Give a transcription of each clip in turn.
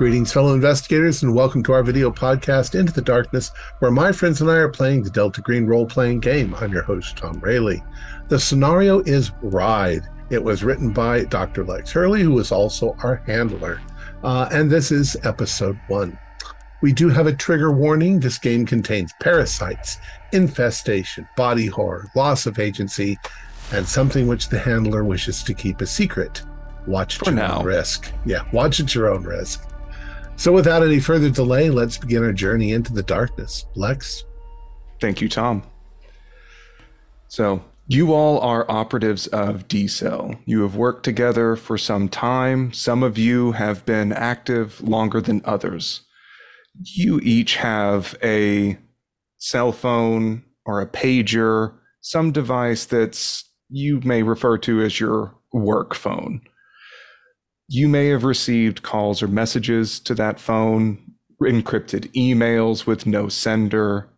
Greetings, fellow investigators, and welcome to our video podcast, Into the Darkness, where my friends and I are playing the Delta Green role-playing game. I'm your host, Thom Raley. The scenario is Writhe. It was written by Dr. Lex Hurley, who is also our handler. And this is episode 1. We do have a trigger warning. This game contains parasites, infestation, body horror, loss of agency, and something which the handler wishes to keep a secret. Watch at your own risk. Yeah, watch at your own risk. So without any further delay, let's begin our journey into the darkness. Lex? Thank you, Thom. So, you all are operatives of D-Cell. You have worked together for some time. Some of you have been active longer than others. You each have a cell phone or a pager, some device that's you may refer to as your work phone. You may have received calls or messages to that phone, encrypted emails with no sender,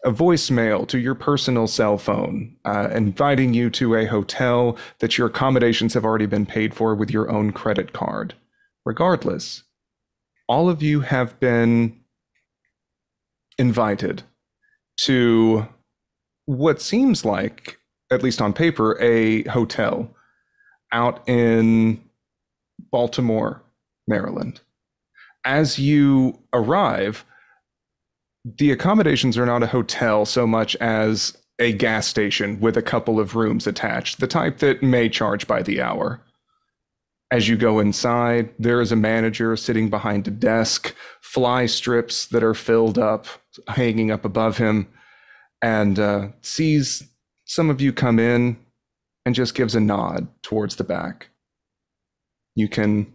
a voicemail to your personal cell phone, inviting you to a hotel that your accommodations have already been paid for with your own credit card. Regardless, all of you have been invited to what seems like, at least on paper, a hotel out in Baltimore, Maryland. As you arrive, the accommodations are not a hotel so much as a gas station with a couple of rooms attached, the type that may charge by the hour. As you go inside, there is a manager sitting behind a desk, fly strips that are filled up, hanging up above him, and sees some of you come in and just gives a nod towards the back. You can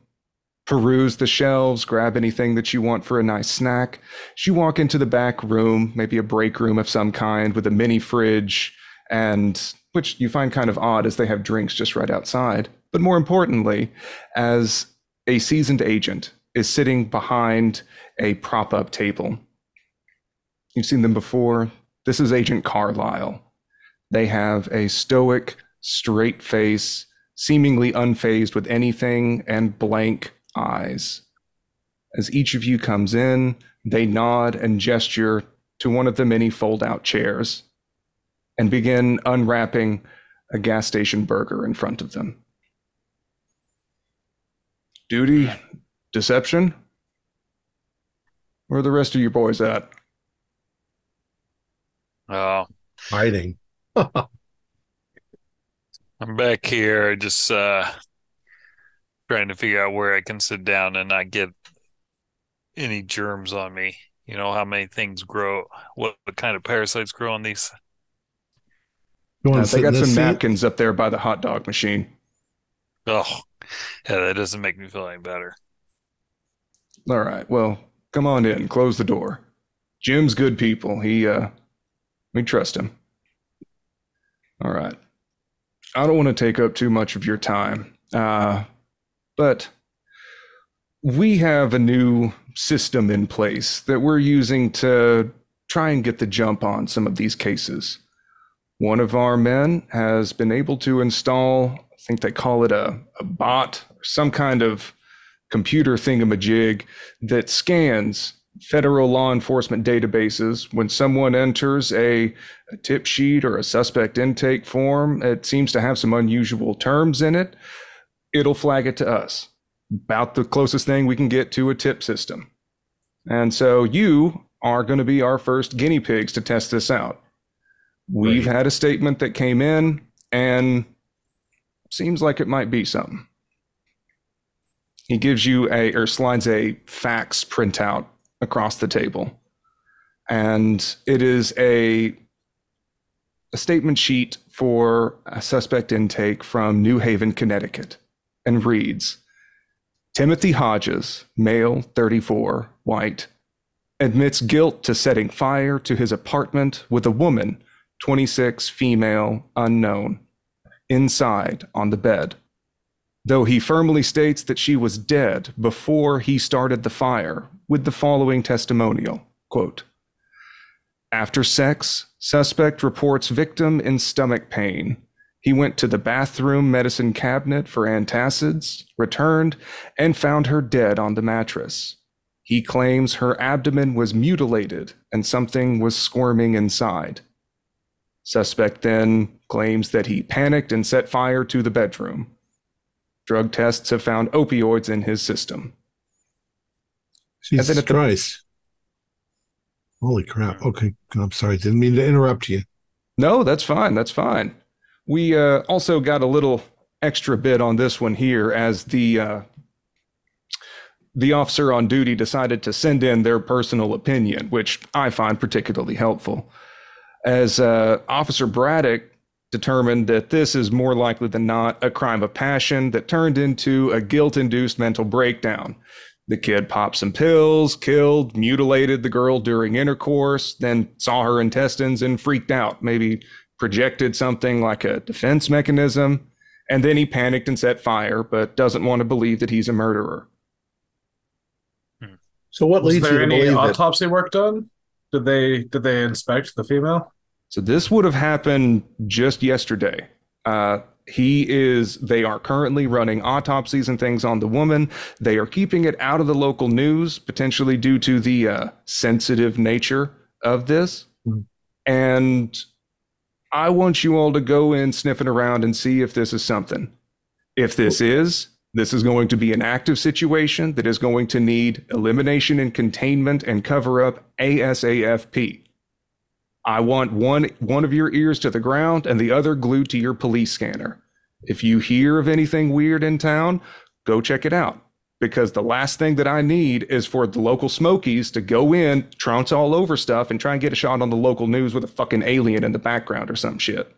peruse the shelves, grab anything that you want for a nice snack. As you walk into the back room, maybe a break room of some kind with a mini fridge, and which you find kind of odd as they have drinks just right outside. But more importantly, as a seasoned agent is sitting behind a prop-up table. You've seen them before. This is Agent Carlisle. They have a stoic, straight face, seemingly unfazed with anything, and blank eyes. As each of you comes in, they nod and gesture to one of the many fold-out chairs and begin unwrapping a gas station burger in front of them. Duty? Deception? Where are the rest of your boys at? Hiding. I'm back here just trying to figure out where I can sit down and not get any germs on me. You know how many things grow, what kind of parasites grow on these? You want to They sit got in this some seat? napkins up there by the hot dog machine. Oh, yeah, that doesn't make me feel any better. All right, well, come on in. Close the door. Jim's good people. We trust him. All right. I don't want to take up too much of your time, but we have a new system in place that we're using to try and get the jump on some of these cases. One of our men has been able to install, I think they call it a bot, or some kind of computer thingamajig that scans federal law enforcement databases. When someone enters a tip sheet or a suspect intake form, it seems to have some unusual terms in it, it'll flag it to us. About the closest thing we can get to a tip system. And so you are going to be our first guinea pigs to test this out. We've had a statement that came in and seems like it might be something. He gives you or slides a fax printout across the table. And it is a statement sheet for a suspect intake from New Haven, Connecticut, and reads, Timothy Hodges, male, 34, white, admits guilt to setting fire to his apartment with a woman, 26, female, unknown, inside on the bed. Though he firmly states that she was dead before he started the fire, with the following testimonial, quote, after sex, suspect reports victim in stomach pain. He went to the bathroom medicine cabinet for antacids, returned, and found her dead on the mattress. He claims her abdomen was mutilated and something was squirming inside. Suspect then claims that he panicked and set fire to the bedroom. drug tests have found opioids in his system. Jesus Christ. Holy crap. Okay, I'm sorry. Didn't mean to interrupt you. No, that's fine. That's fine. We also got a little extra bit on this one here as the officer on duty decided to send in their personal opinion, which I find particularly helpful. As Officer Braddock determined that this is more likely than not a crime of passion that turned into a guilt-induced mental breakdown. The kid popped some pills, killed, mutilated the girl during intercourse, then saw her intestines and freaked out, maybe projected something like a defense mechanism, and then he panicked and set fire, but doesn't want to believe that he's a murderer. So what leads you to believe any autopsy work done? Did they inspect the female? So this would have happened just yesterday. They are currently running autopsies and things on the woman. They are keeping it out of the local news, potentially due to the sensitive nature of this. Mm-hmm. And I want you all to go in sniffing around and see if this is something. If this is going to be an active situation that is going to need elimination and containment and cover up ASAP. I want one of your ears to the ground and the other glued to your police scanner. If you hear of anything weird in town, go check it out. Because the last thing that I need is for the local Smokies to go in, trounce all over stuff, and try and get a shot on the local news with a fucking alien in the background or some shit.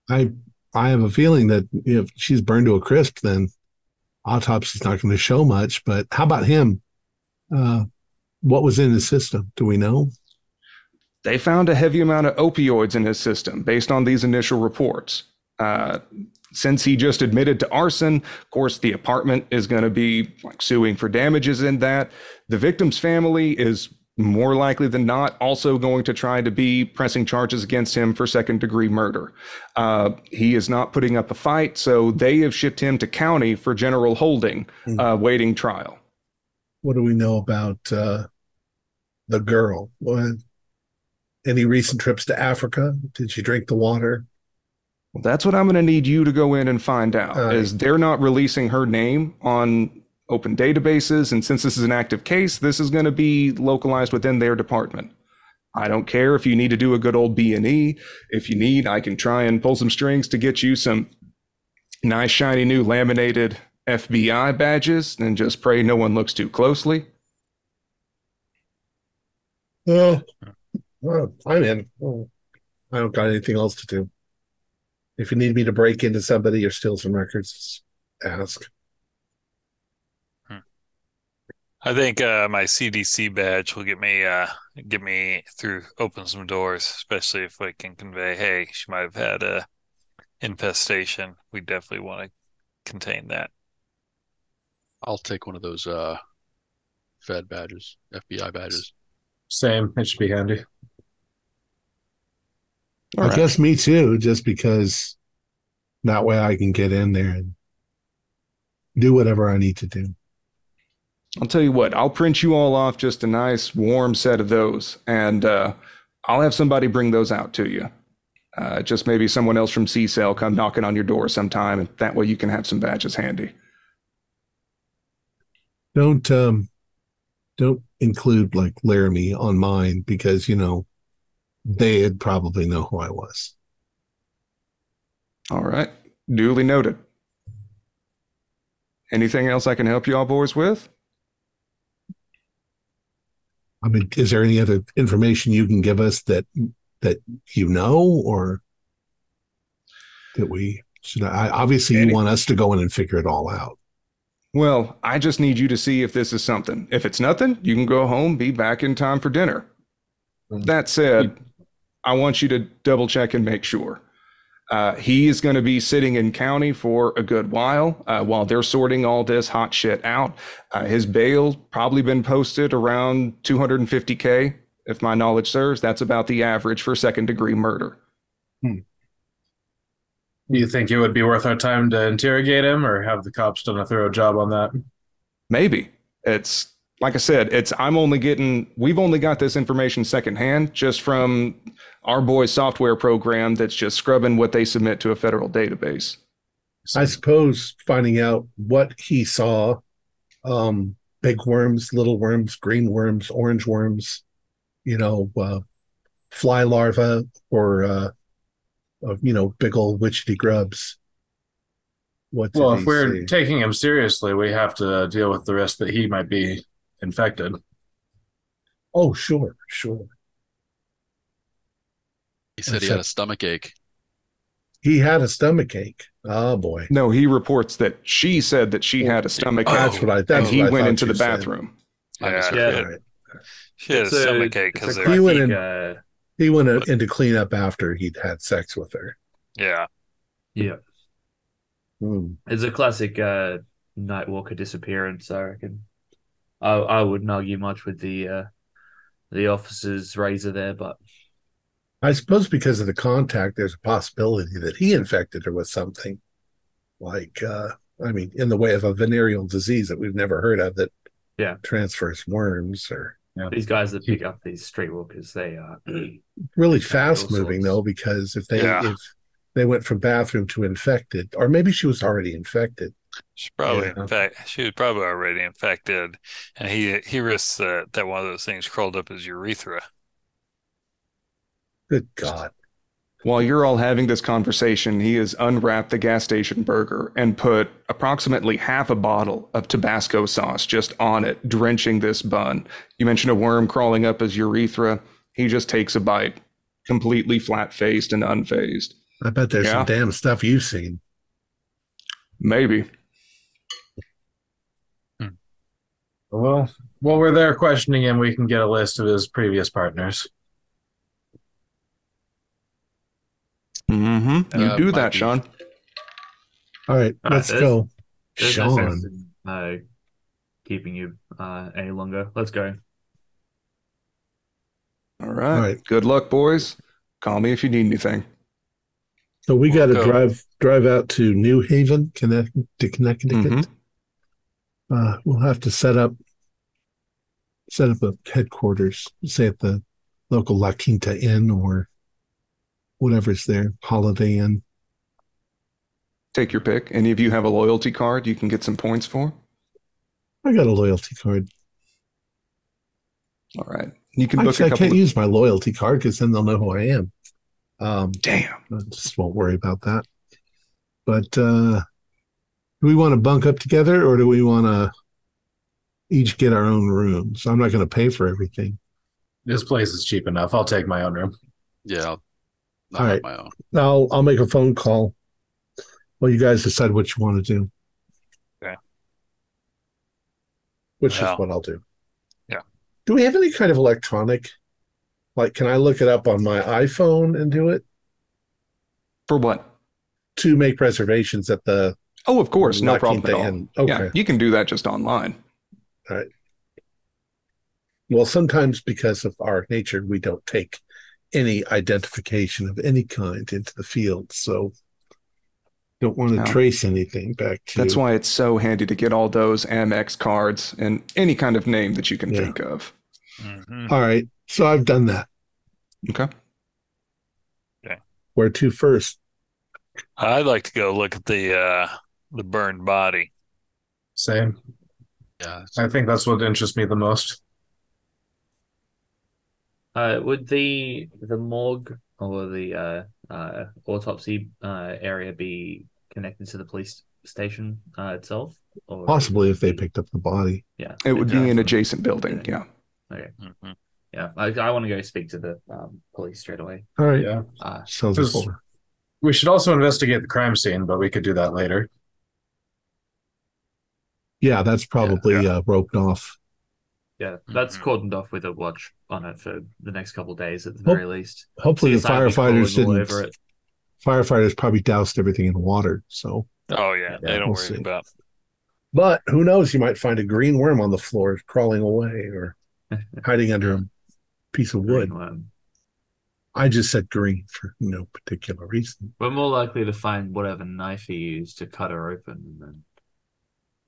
I have a feeling that if she's burned to a crisp, then autopsy's not going to show much. But how about him? What was in his system? Do we know? They found a heavy amount of opioids in his system based on these initial reports. Since he just admitted to arson, of course, the apartment is going to be suing for damages in that. The victim's family is more likely than not also going to try to be pressing charges against him for second-degree murder. He is not putting up a fight, so they have shipped him to county for general holding, waiting trial. What do we know about the girl? Any recent trips to Africa? Did she drink the water? Well, that's what I'm going to need you to go in and find out, is they're not releasing her name on open databases, and since this is an active case, this is going to be localized within their department. I don't care if you need to do a good old B&E. If you need, I can try and pull some strings to get you some nice, shiny, new laminated FBI badges, and just pray no one looks too closely. I'm in. I don't got anything else to do. If you need me to break into somebody or steal some records, ask. I think my CDC badge will get me through, open some doors, especially if I can convey, hey, she might have had a infestation. We definitely want to contain that. I'll take one of those Fed badges, FBI badges. Same. It should be handy. I guess me too, just because that way I can get in there and do whatever I need to do. I'll tell you what, I'll print you all off just a nice warm set of those, and I'll have somebody bring those out to you. Just maybe someone else from C-Cell come knocking on your door sometime, and that way you can have some badges handy. Don't include like Laramie on mine because, they'd probably know who I was. All right. Duly noted. Anything else I can help you all boys with? I mean, is there any other information you can give us that or that we should? Obviously, you want us to go in and figure it all out. Well, I just need you to see if this is something. If it's nothing, you can go home, be back in time for dinner. That said, I want you to double check and make sure. He is going to be sitting in county for a good while they're sorting all this hot shit out. His bail probably been posted around $250K, if my knowledge serves. That's about the average for second-degree murder. Do you think it would be worth our time to interrogate him, or have the cops done a thorough job on that? Maybe. It's like I said, we've only got this information secondhand just from our boy's software program that's just scrubbing what they submit to a federal database. I suppose finding out what he saw, big worms, little worms, green worms, orange worms, fly larvae, or big old witchetty grubs. Well, if we're taking him seriously, we have to deal with the risk that he might be infected. Oh, sure. He said he had a stomach ache. He had a stomach ache. Oh boy. No, he reports that she said that she had a stomach ache. That's what I. That's and he what I went thought into you the said. bathroom. Yeah. She had a stomach ache because he went into cleanup after he'd had sex with her. Yeah. It's a classic Nightwalker disappearance, I reckon. I wouldn't argue much with the officer's razor there, but I suppose because of the contact, there's a possibility that he infected her with something like, in the way of a venereal disease that we've never heard of that transfers worms or. Yeah. These guys that pick up these streetwalkers, they are really fast moving though, because if they went from bathroom to infected, or maybe she was already infected. She was probably already infected, and he risks that one of those things crawled up his urethra. Good God. While you're all having this conversation, he has unwrapped the gas station burger and put approximately half a bottle of Tabasco sauce just on it, drenching this bun. You mentioned a worm crawling up his urethra. He just takes a bite, completely flat-faced and unfazed. I bet there's some damn stuff you've seen. Maybe. Well, while we're there questioning him, we can get a list of his previous partners. Mm-hmm. You do that, Sean. All right, let's go. Sean. No sense in, keeping you any longer. Let's go. All right. Good luck, boys. Call me if you need anything. So we got to drive out to New Haven, Connecticut. Mm-hmm. We'll have to set up a headquarters, say at the local La Quinta Inn or whatever's there, Holiday Inn. Take your pick. Any of you have a loyalty card you can get some points for? I got a loyalty card. All right. You can book I can't use my loyalty card because then they'll know who I am. Damn. I just won't worry about that. But do we want to bunk up together or do we want to each get our own rooms? I'm not going to pay for everything. This place is cheap enough. I'll take my own room. Yeah. All right. My own. I'll make a phone call. Well, you guys decide what you want to do. Okay. Which is what I'll do. Yeah. Do we have any kind of electronic? Like, can I look it up on my iPhone and do it? For what? To make reservations at the... Oh, of course. No problem at all. Okay. Yeah, you can do that just online. All right. Well, sometimes because of our nature, we don't take any identification of any kind into the field. So don't want to trace anything back to... That's why it's so handy to get all those Amex cards and any kind of name that you can think of. Mm-hmm. All right. So I've done that. Okay. Where to first? I'd like to go look at the burned body. Same. Yeah. I think that's what interests me the most. Would the morgue or the autopsy area be connected to the police station itself? Or Possibly if they picked up the body. Yeah. It would be an adjacent building. Yeah. Okay. Mm-hmm. Yeah. I want to go speak to the police straight away. All right. Yeah. Sounds like we should also investigate the crime scene, but we could do that later. Yeah, that's probably roped off. Yeah, that's cordoned off with a watch on it for the next couple of days at the very least. Hopefully the firefighters didn't. Over it. Firefighters probably doused everything in water. So. Oh yeah, they don't worry about. But who knows? You might find a green worm on the floor crawling away or hiding under a piece of wood. I just said green for no particular reason. We're more likely to find whatever knife he used to cut her open and then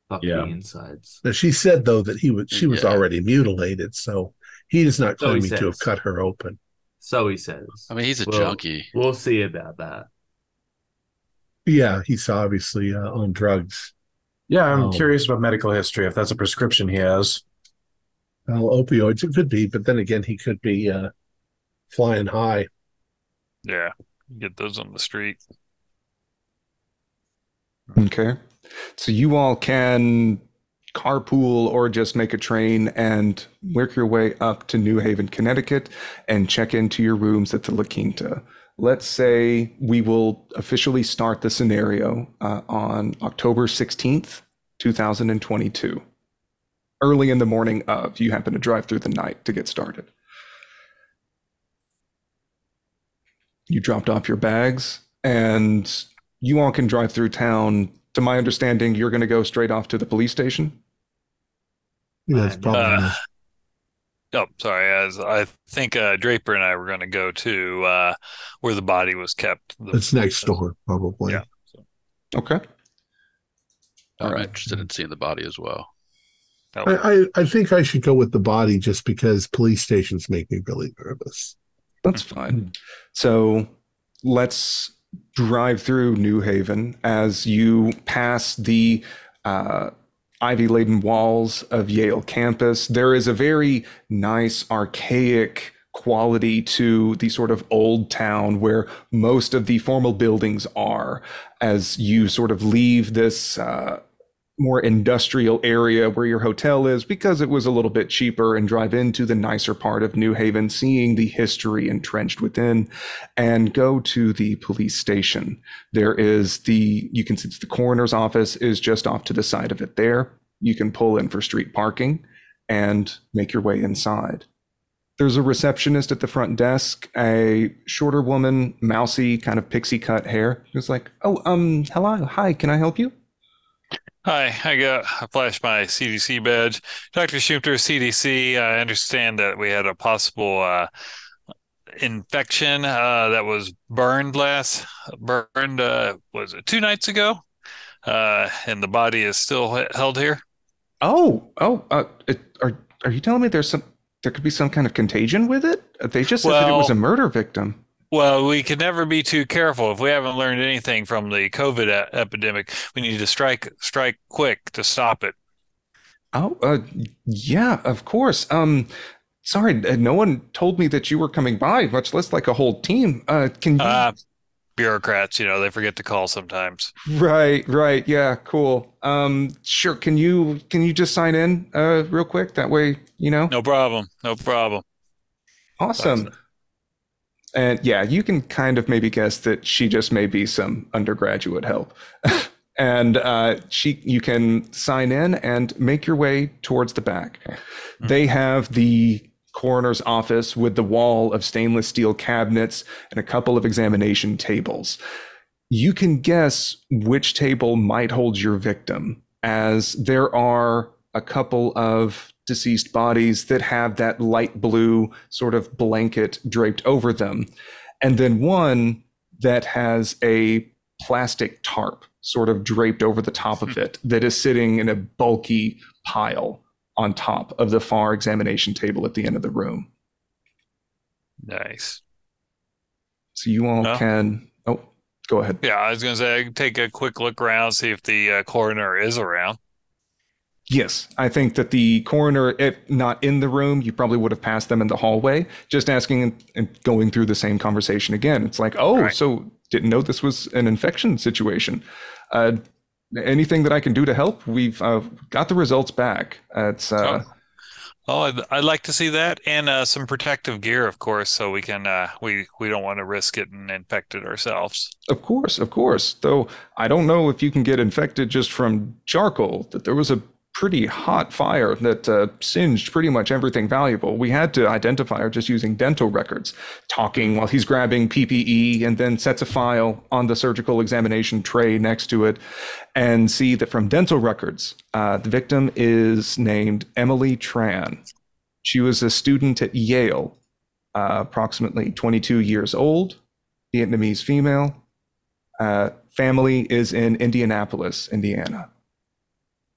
fuck the insides. Now, she said, though, that she was already mutilated, so he is not claiming to have cut her open. So he says. I mean, he's a junkie. We'll see about that. Yeah, he's obviously on drugs. Yeah, I'm curious about medical history, if that's a prescription he has. Well, opioids, it could be, but then again, he could be flying high. Yeah, get those on the street. Okay. So you all can carpool or just make a train and work your way up to New Haven, Connecticut, and check into your rooms at the La Quinta. Let's say we will officially start the scenario on October 16th, 2022. Early in the morning of. You happen to drive through the night to get started. You dropped off your bags, and you all can drive through town. To my understanding, you're going to go straight off to the police station? Yeah, that's probably sorry. I think Draper and I were going to go to where the body was kept. It's next door, probably. Yeah. Okay. I'm interested in seeing the body as well. I think I should go with the body just because police stations make me really nervous. That's fine. So let's drive through New Haven. As you pass the ivy-laden walls of Yale campus, there is a very nice, archaic quality to the sort of old town where most of the formal buildings are. As you sort of leave this more industrial area where your hotel is, because it was a little bit cheaper, and drive into the nicer part of New Haven, seeing the history entrenched within, and go to the police station. There is you can see the coroner's office is just off to the side of it there. You can pull in for street parking and make your way inside. There's a receptionist at the front desk, a shorter woman, mousy, kind of pixie cut hair, who's like, hello, hi, can I help you? Hi, I flashed my CDC badge. Dr. Schumter, CDC, I understand that we had a possible infection that was burned, was it 2 nights ago? And the body is still held here? Are you telling me there could be some kind of contagion with it? They just said that it was a murder victim. Well, we can never be too careful. If we haven't learned anything from the COVID epidemic, we need to strike quick to stop it. Yeah, of course. Sorry, no one told me that you were coming by, much less like a whole team. Can you... Bureaucrats, they forget to call sometimes. Right. Yeah, cool. Sure. Can you just sign in real quick? That way, No problem. Awesome. And yeah, you can kind of maybe guess that she just may be some undergraduate help. And you can sign in and make your way towards the back. Mm-hmm. They have the coroner's office with the wall of stainless steel cabinets and a couple of examination tables. You can guess which table might hold your victim, as there are a couple of deceased bodies that have that light blue sort of blanket draped over them, and then one that has a plastic tarp sort of draped over the top of it that is sitting in a bulky pile on top of the far examination table at the end of the room. Nice. So you all can... Oh, go ahead. Yeah, I was going to say, I can take a quick look around, see if the coroner is around. Yes, I think that the coroner, if not in the room, you probably would have passed them in the hallway, just asking and going through the same conversation again. It's like, so didn't know this was an infection situation. Anything that I can do to help? We've got the results back. It's I'd like to see that, and some protective gear, of course, so we can we don't want to risk getting infected ourselves. Of course. Though I don't know if you can get infected just from charcoal. That there was a pretty hot fire that singed pretty much everything valuable. We had to identify her just using dental records, talking while he's grabbing PPE, and then sets a file on the surgical examination tray next to it, and see that from dental records, the victim is named Emily Tran. She was a student at Yale. approximately 22 years old, Vietnamese female. Family is in Indianapolis, Indiana.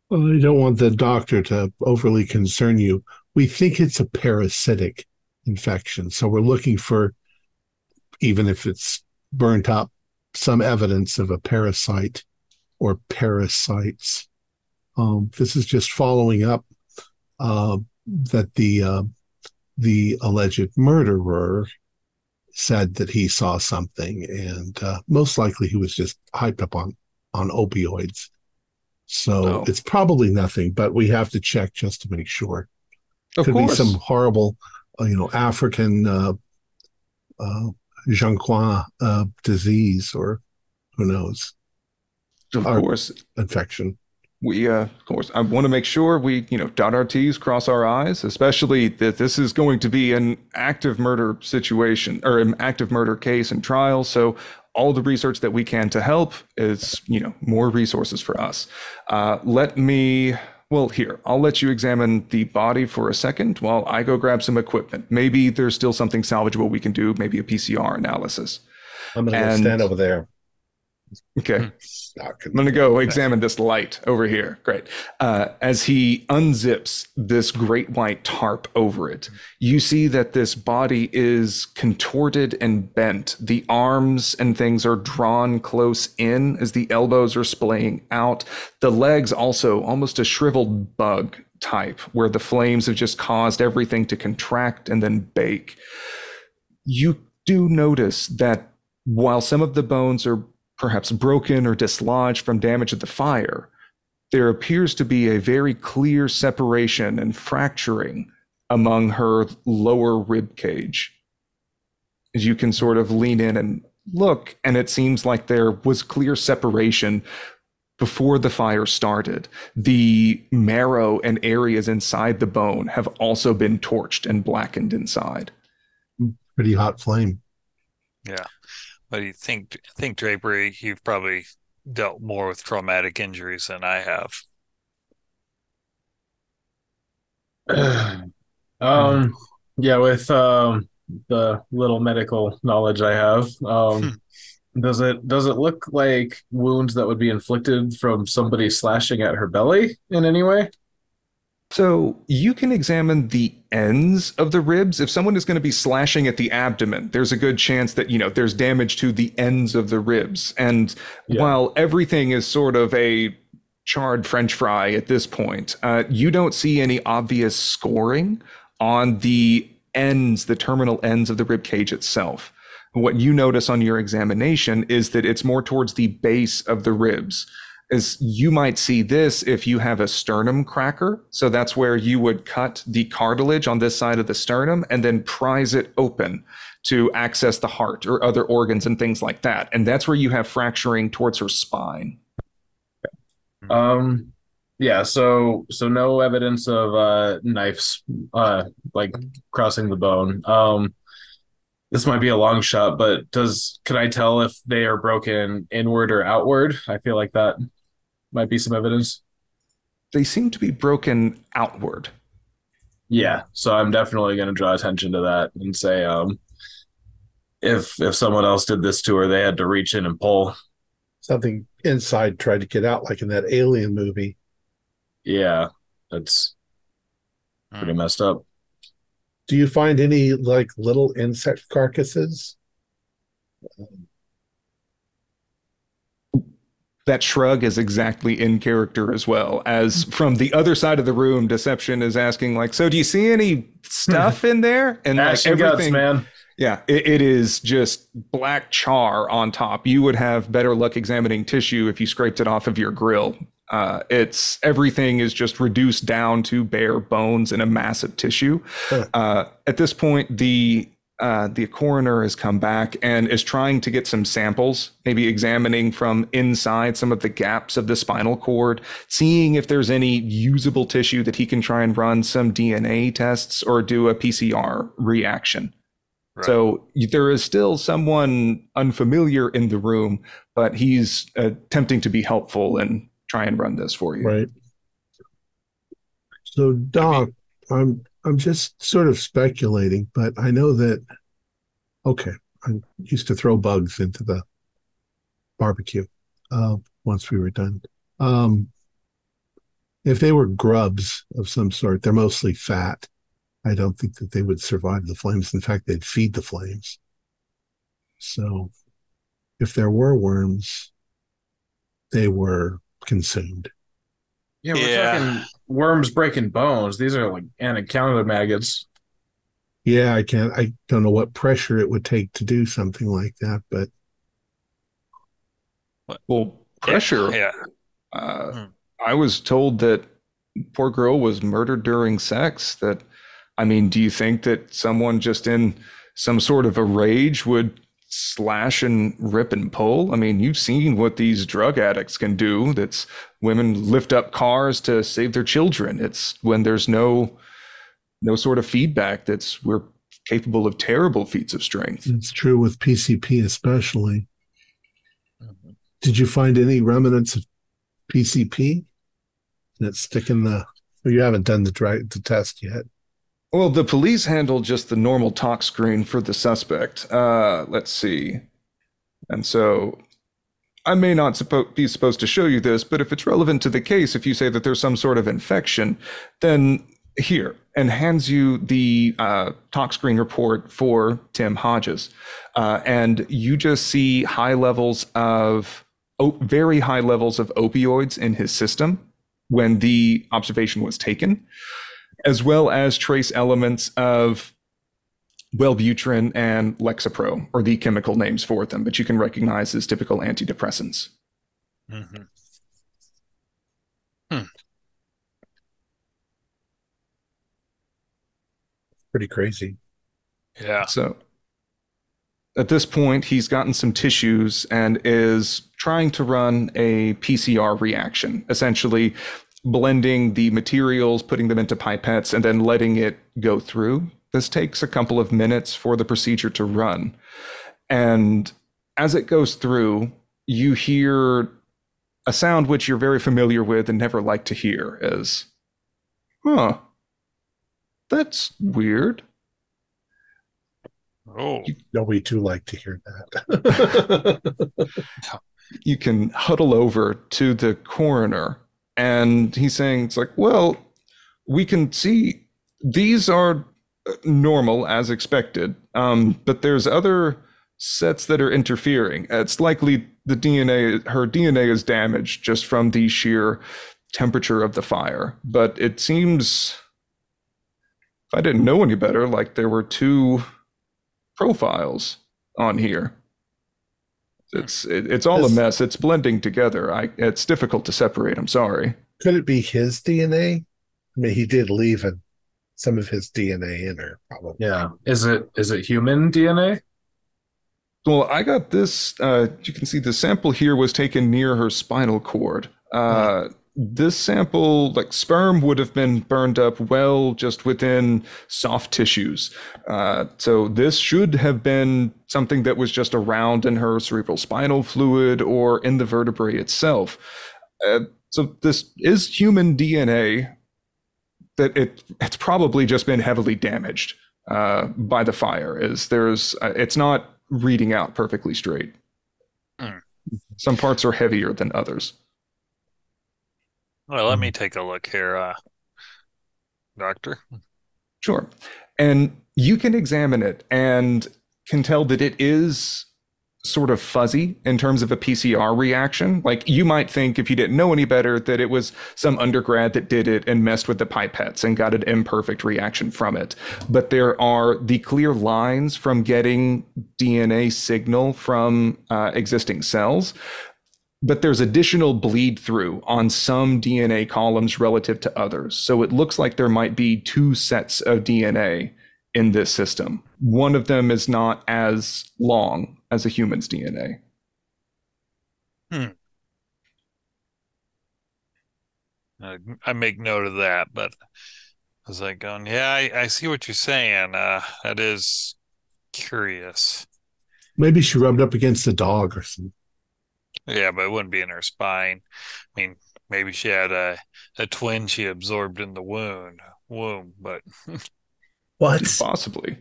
Well, I don't want the doctor to overly concern you. We think it's a parasitic infection. So we're looking for, even if it's burnt up, some evidence of a parasite or parasites. This is just following up that the alleged murderer said that he saw something, and most likely he was just hyped up on opioids. So it's probably nothing, but we have to check just to make sure. Could be some horrible, African Janquin disease, or who knows? Of course, infection. We, of course, I want to make sure we, dot our T's, cross our I's, especially that this is going to be an active murder situation or an active murder case and trial. So all the research that we can to help is, more resources for us. I'll let you examine the body for a second while I go grab some equipment. Maybe there's still something salvageable we can do, maybe a PCR analysis. I'm going to go stand over there. Okay. I'm going to go examine this light over here. Great. As he unzips this great white tarp over it, you see that this body is contorted and bent. The arms and things are drawn close in as the elbows are splaying out. The legs also almost a shriveled bug type, where the flames have just caused everything to contract and then bake. You do notice that while some of the bones are perhaps broken or dislodged from damage at the fire, there appears to be a very clear separation and fracturing among her lower rib cage. As you can sort of lean in and look, and it seems like there was clear separation before the fire started. The marrow and areas inside the bone have also been torched and blackened inside. Pretty hot flame. Yeah. But you think Drapery, you've probably dealt more with traumatic injuries than I have. Yeah, with the little medical knowledge I have, does it look like wounds that would be inflicted from somebody slashing at her belly in any way? So you can examine the ends of the ribs. If someone is going to be slashing at the abdomen, there's a good chance that, there's damage to the ends of the ribs. And while everything is sort of a charred French fry at this point, you don't see any obvious scoring on the ends, the terminal ends of the rib cage itself. What you notice on your examination is that it's more towards the base of the ribs. As you might see this if you have a sternum cracker. So that's where you would cut the cartilage on this side of the sternum and then prise it open to access the heart or other organs and things like that. And that's where you have fracturing towards her spine. Yeah, so no evidence of knives like crossing the bone. This might be a long shot, but can I tell if they are broken inward or outward? I feel like that might be some evidence. They seem to be broken outward. Yeah, so I'm definitely going to draw attention to that and say, if someone else did this to her, they had to reach in and pull. Something inside tried to get out, like in that Alien movie. Yeah, that's pretty messed up. Do you find any little insect carcasses? That shrug is exactly in character as well. As from the other side of the room, Deception is asking, so do you see any stuff in there? And everything, guts, man. Yeah, it is just black char on top. You would have better luck examining tissue if you scraped it off of your grill. Everything is just reduced down to bare bones and a mass of tissue. At this point, the coroner has come back and is trying to get some samples, maybe examining from inside some of the gaps of the spinal cord, seeing if there's any usable tissue that he can try and run some DNA tests or do a PCR reaction. Right. So there is still someone unfamiliar in the room, but he's attempting to be helpful and try and run this for you. Right. So, Doc, I'm I'm just sort of speculating, but I know that, okay, I used to throw bugs into the barbecue once we were done. Um, if they were grubs of some sort, they're mostly fat. I don't think that they would survive the flames. In fact, they'd feed the flames. So if there were worms, they were consumed. Yeah, we're Yeah. talking worms breaking bones. These are like anaconda maggots. Yeah, I don't know what pressure it would take to do something like that, but Well, Yeah. pressure. Yeah. Uh, Hmm. I was told that poor girl was murdered during sex. That, I mean, do you think that someone just in some sort of a rage would slash and rip and pull? I mean, you've seen what these drug addicts can do. That's women lift up cars to save their children. It's when there's no sort of feedback that's we're capable of terrible feats of strength. it's true with PCP especially. Mhm. Did you find any remnants of PCP that stick in the? Well, you haven't done the test yet. Well, the police handled just the normal talk screen for the suspect. Let's see. And so I may not be supposed to show you this, but if it's relevant to the case, if you say that there's some sort of infection, then here, and hands you the talk screen report for Tim Hodges. And you just see very high levels of opioids in his system when the observation was taken, as well as trace elements of Wellbutrin and Lexapro, or the chemical names for them, but you can recognize as typical antidepressants. Mhm. Pretty crazy. Yeah. So at this point, he's gotten some tissues and is trying to run a PCR reaction, essentially blending the materials, putting them into pipettes, and then letting it go through. This takes a couple of minutes for the procedure to run. And as it goes through, you hear a sound which you're very familiar with and never like to hear is, huh, that's weird. Oh. No, we do like to hear that. You can huddle over to the coroner, and he's saying, it's like, well, we can see these are normal as expected, but there's other sets that are interfering. It's likely her DNA is damaged just from the sheer temperature of the fire. But it seems, if I didn't know any better, like there were two profiles on here. It's all a mess. It's blending together. It's difficult to separate. I'm sorry. Could it be his DNA? I mean, he did leave some of his DNA in her, probably. Yeah. Is it human DNA? Well, I got this. You can see the sample here was taken near her spinal cord. This sample, like sperm, would have been burned up well just within soft tissues. So this should have been something that was just around in her cerebral spinal fluid or in the vertebrae itself. So this is human DNA. That it's probably just been heavily damaged by the fire. It's not reading out perfectly straight. Some parts are heavier than others. Well, let me take a look here, Doctor. Sure. And you can examine it and can tell that it is sort of fuzzy in terms of a PCR reaction. Like you might think, if you didn't know any better, that it was some undergrad that did it and messed with the pipettes and got an imperfect reaction from it. But there are the clear lines from getting DNA signal from existing cells. But there's additional bleed through on some DNA columns relative to others. So it looks like there might be two sets of DNA in this system. One of them is not as long as a human's DNA. I make note of that, but I was like going, yeah, I see what you're saying. That is curious. Maybe she rubbed up against a dog or something. Yeah, but it wouldn't be in her spine. I mean, maybe she had a twin she absorbed in the wound. womb, but What? Possibly.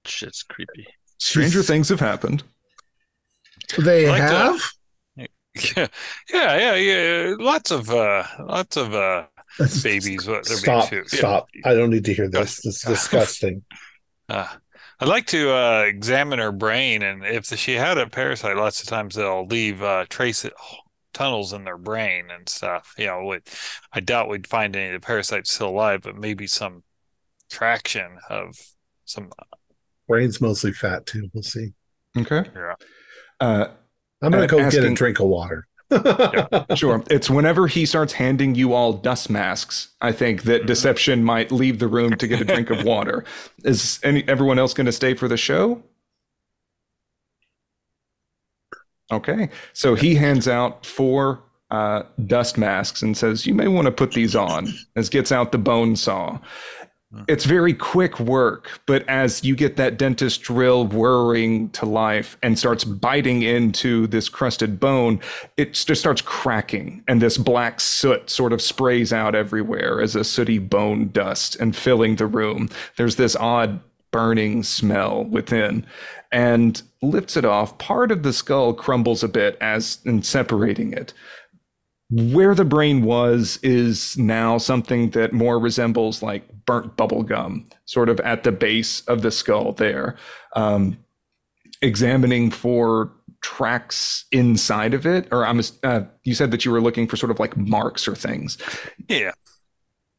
Shit's creepy. Stranger things have happened. They I like have? yeah. Lots of babies. What they're being Stop. shoot. Stop. I don't need to hear Yeah. this. This is disgusting. I'd like to examine her brain, and if she had a parasite, lots of times they'll leave trace tunnels in their brain and stuff. I doubt we'd find any of the parasites still alive, but maybe some traction of some. Brain's mostly fat, too. We'll see. Okay. Yeah. I'm going to go asking, get a drink of water. Sure. It's whenever he starts handing you all dust masks, I think that deception might leave the room to get a drink of water. Is everyone else going to stay for the show? Okay. So he hands out 4 dust masks and says, you may want to put these on, as gets out the bone saw. It's very quick work, but as you get that dentist drill whirring to life and starts biting into this crusted bone, it just starts cracking, and this black soot sort of sprays out everywhere as a sooty bone dust and filling the room. There's this odd burning smell within, and lifts it off. Part of the skull crumbles a bit as in separating it. Where the brain was is now something that more resembles like burnt bubble gum, sort of at the base of the skull there. Examining for tracks inside of it, or you said that you were looking for sort of like marks or things. Yeah.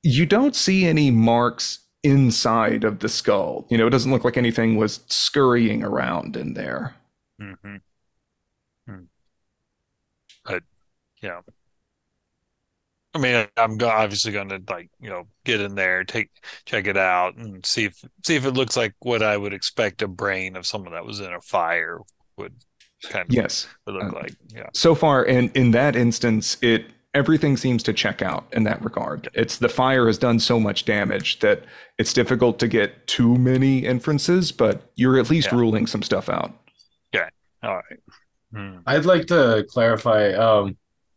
You don't see any marks inside of the skull. It doesn't look like anything was scurrying around in there. But yeah. I mean, I'm obviously going to get in there, check it out, and see if it looks like what I would expect a brain of someone that was in a fire would kind of look like. Yeah. So far, in that instance, everything seems to check out in that regard. It's the fire has done so much damage that it's difficult to get too many inferences, but you're at least ruling some stuff out. Yeah. All right. I'd like to clarify.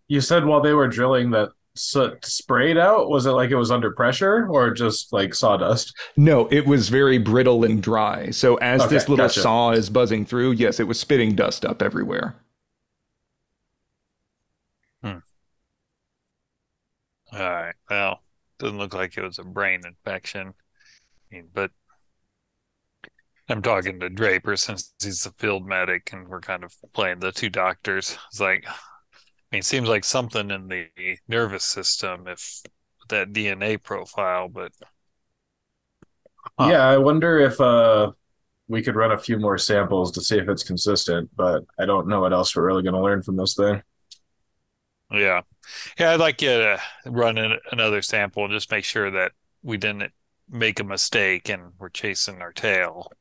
You said while they were drilling that soot sprayed out. Was it like it was under pressure or just like sawdust? No, it was very brittle and dry. So as this little saw is buzzing through, yes, it was spitting dust up everywhere. All right. Well, doesn't look like it was a brain infection. But I'm talking to Draper since he's the field medic and we're kind of playing the two doctors. It's like, it seems like something in the nervous system if that DNA profile, but yeah, I wonder if we could run a few more samples to see if it's consistent, but I don't know what else we're really going to learn from this thing. Yeah, I'd like you to run another sample and just make sure that we didn't make a mistake and we're chasing our tail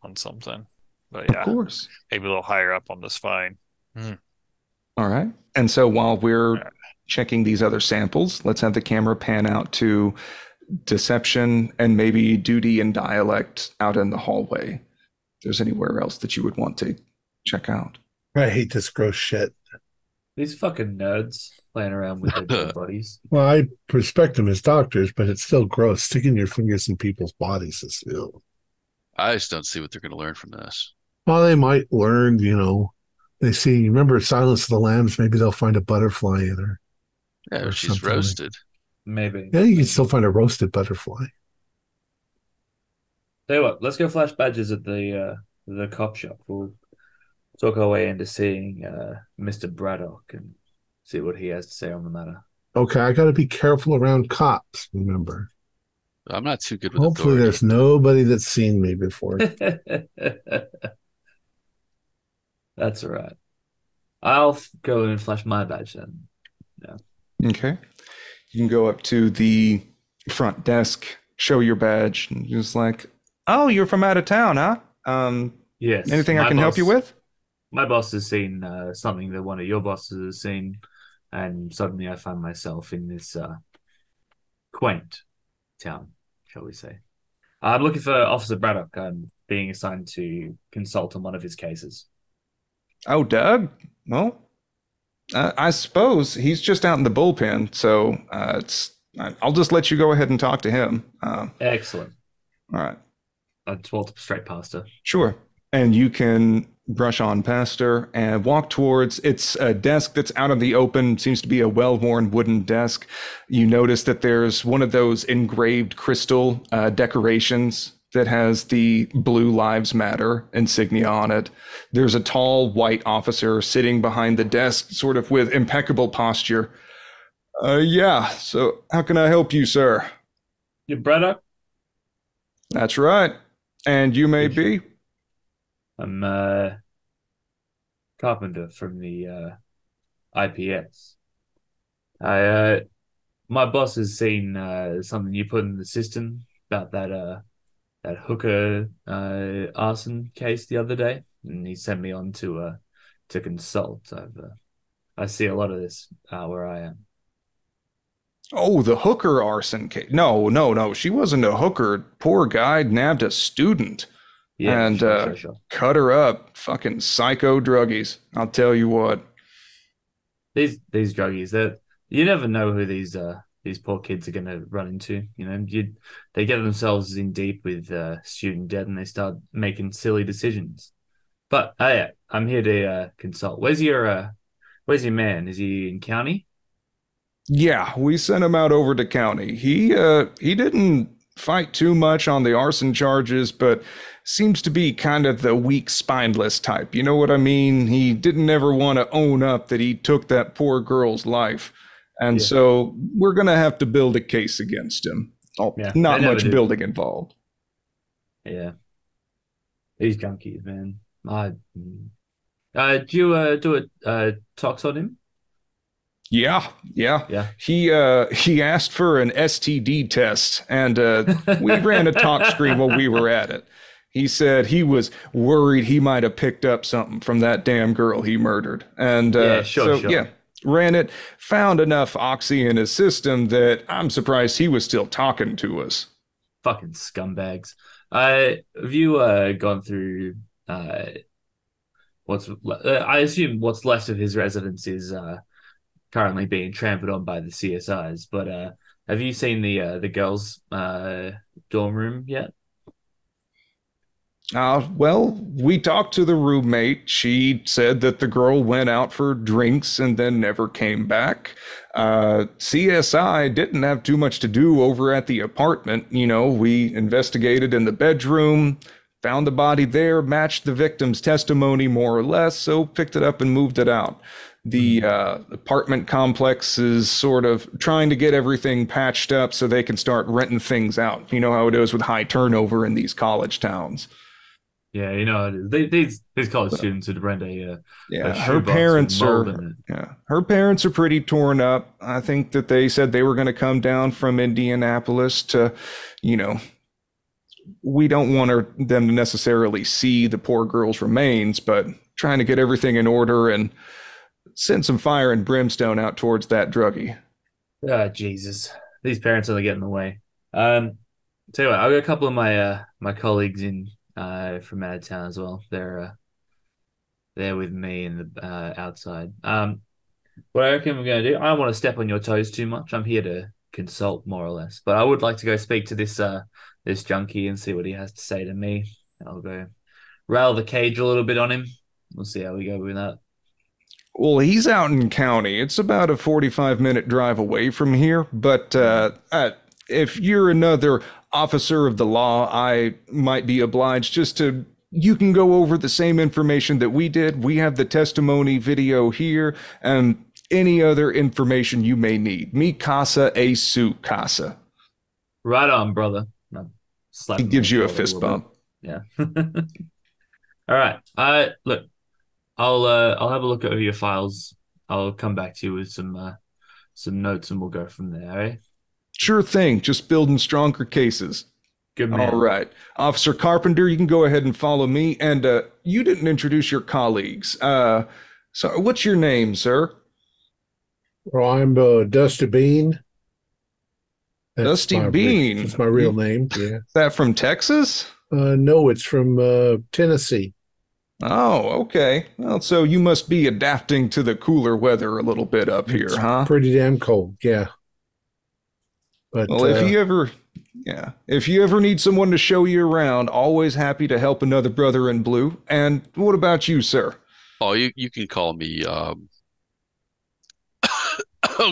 on something. But yeah, of course, maybe a little higher up on the spine. All right. And so while we're checking these other samples, let's have the camera pan out to deception and maybe duty and dialect out in the hallway. If there's anywhere else that you would want to check out. I hate this gross shit. These fucking nerds playing around with their dead bodies. Well, I respect them as doctors, but it's still gross. Sticking your fingers in people's bodies is still. I just don't see what they're going to learn from this. Well, they might learn, they see, remember Silence of the Lambs, maybe they'll find a butterfly in her. Yeah, she's roasted. Maybe. Yeah, you can still find a roasted butterfly. Tell you what, let's go flash badges at the cop shop. We'll talk our way into seeing Mr. Braddock and see what he has to say on the matter. Okay, I got to be careful around cops, remember. I'm not too good with Hopefully authority. There's nobody that's seen me before. That's all right. I'll go and flash my badge then. Yeah. Okay. You can go up to the front desk, show your badge, and just like, oh, you're from out of town, huh? Yes. Anything I can help you with? My boss has seen something that one of your bosses has seen, and suddenly I find myself in this quaint town, shall we say. I'm looking for Officer Braddock. I'm being assigned to consult on one of his cases. Oh, Doug? Well, I suppose he's just out in the bullpen, so it's I'll just let you go ahead and talk to him. Excellent. All right. I just walked straight past her. Sure. And you can brush on past her and walk towards it's a desk that's out of the open, seems to be a well-worn wooden desk. You notice that there's one of those engraved crystal decorations that has the Blue Lives Matter insignia on it. There's a tall white officer sitting behind the desk, sort of with impeccable posture. Yeah, so how can I help you, sir? Your brother? That's right. And you may be? I'm Carpenter from the IPS. My boss has seen something you put in the system about that hooker arson case the other day, and he sent me on to consult. I see a lot of this where I am. Oh, the hooker arson case. No. She wasn't a hooker. Poor guy nabbed a student and Sure. cut her up. Fucking psycho druggies. I'll tell you what. These druggies, that you never know who these poor kids are gonna run into. You know, they get themselves in deep with student debt and they start making silly decisions. But yeah, I'm here to consult. Where's your man? Is he in county? Yeah, we sent him out over to county. He didn't fight too much on the arson charges, but seems to be kind of the weak, spineless type. You know what I mean? He didn't ever want to own up that he took that poor girl's life. And so we're going to have to build a case against him. Not much building involved. Yeah. These junkies, man. Do you do a tox on him? Yeah. He asked for an STD test, and we ran a talk screen while we were at it. He said he was worried he might have picked up something from that damn girl he murdered. And sure. Ran it, found enough oxy in his system that I'm surprised he was still talking to us. Fucking scumbags. Have you gone through I assume what's left of his residence is currently being trampled on by the CSIs, but have you seen the girls' dorm room yet? Well, we talked to the roommate. She said that the girl went out for drinks and then never came back. CSI didn't have too much to do over at the apartment. You know, we investigated in the bedroom, found the body there, matched the victim's testimony more or less, so picked it up and moved it out. The apartment complex is sort of trying to get everything patched up so they can start renting things out. You know how it is with high turnover in these college towns. Yeah, you know, these college students would rent a her parents are pretty torn up. I think that they said they were going to come down from Indianapolis to, you know, we don't want them to necessarily see the poor girl's remains, but trying to get everything in order and send some fire and brimstone out towards that druggie. Oh, Jesus. These parents are getting in the way. Tell you what, I've got a couple of my colleagues in from out of town as well. They're with me in the outside. What I reckon we're going to do, I don't want to step on your toes too much. I'm here to consult more or less, but I would like to go speak to this junkie and see what he has to say to me. I'll go rattle the cage a little bit on him. We'll see how we go with that. Well, he's out in county. It's about a 45-minute drive away from here. But if you're another officer of the law, I might be obliged you can go over the same information that we did. We have the testimony video here and any other information you may need. Mi casa es su casa. Right on, brother. He gives you a fist bump. Yeah. All right. Look, I'll have a look over your files. I'll come back to you with some notes and we'll go from there, all right? Sure thing. Just building stronger cases. Good man. All right. Officer Carpenter, you can go ahead and follow me. And you didn't introduce your colleagues. So what's your name, sir? Well, I'm Dusty Bean. Dusty Bean. That's my real name, yeah. Is that from Texas? No, it's from Tennessee. Oh, okay. Well, so you must be adapting to the cooler weather a little bit up here, huh? Pretty damn cold, yeah. But Well, if you ever need someone to show you around, always happy to help another brother in blue. And what about you, sir? Oh, you can call me. Oh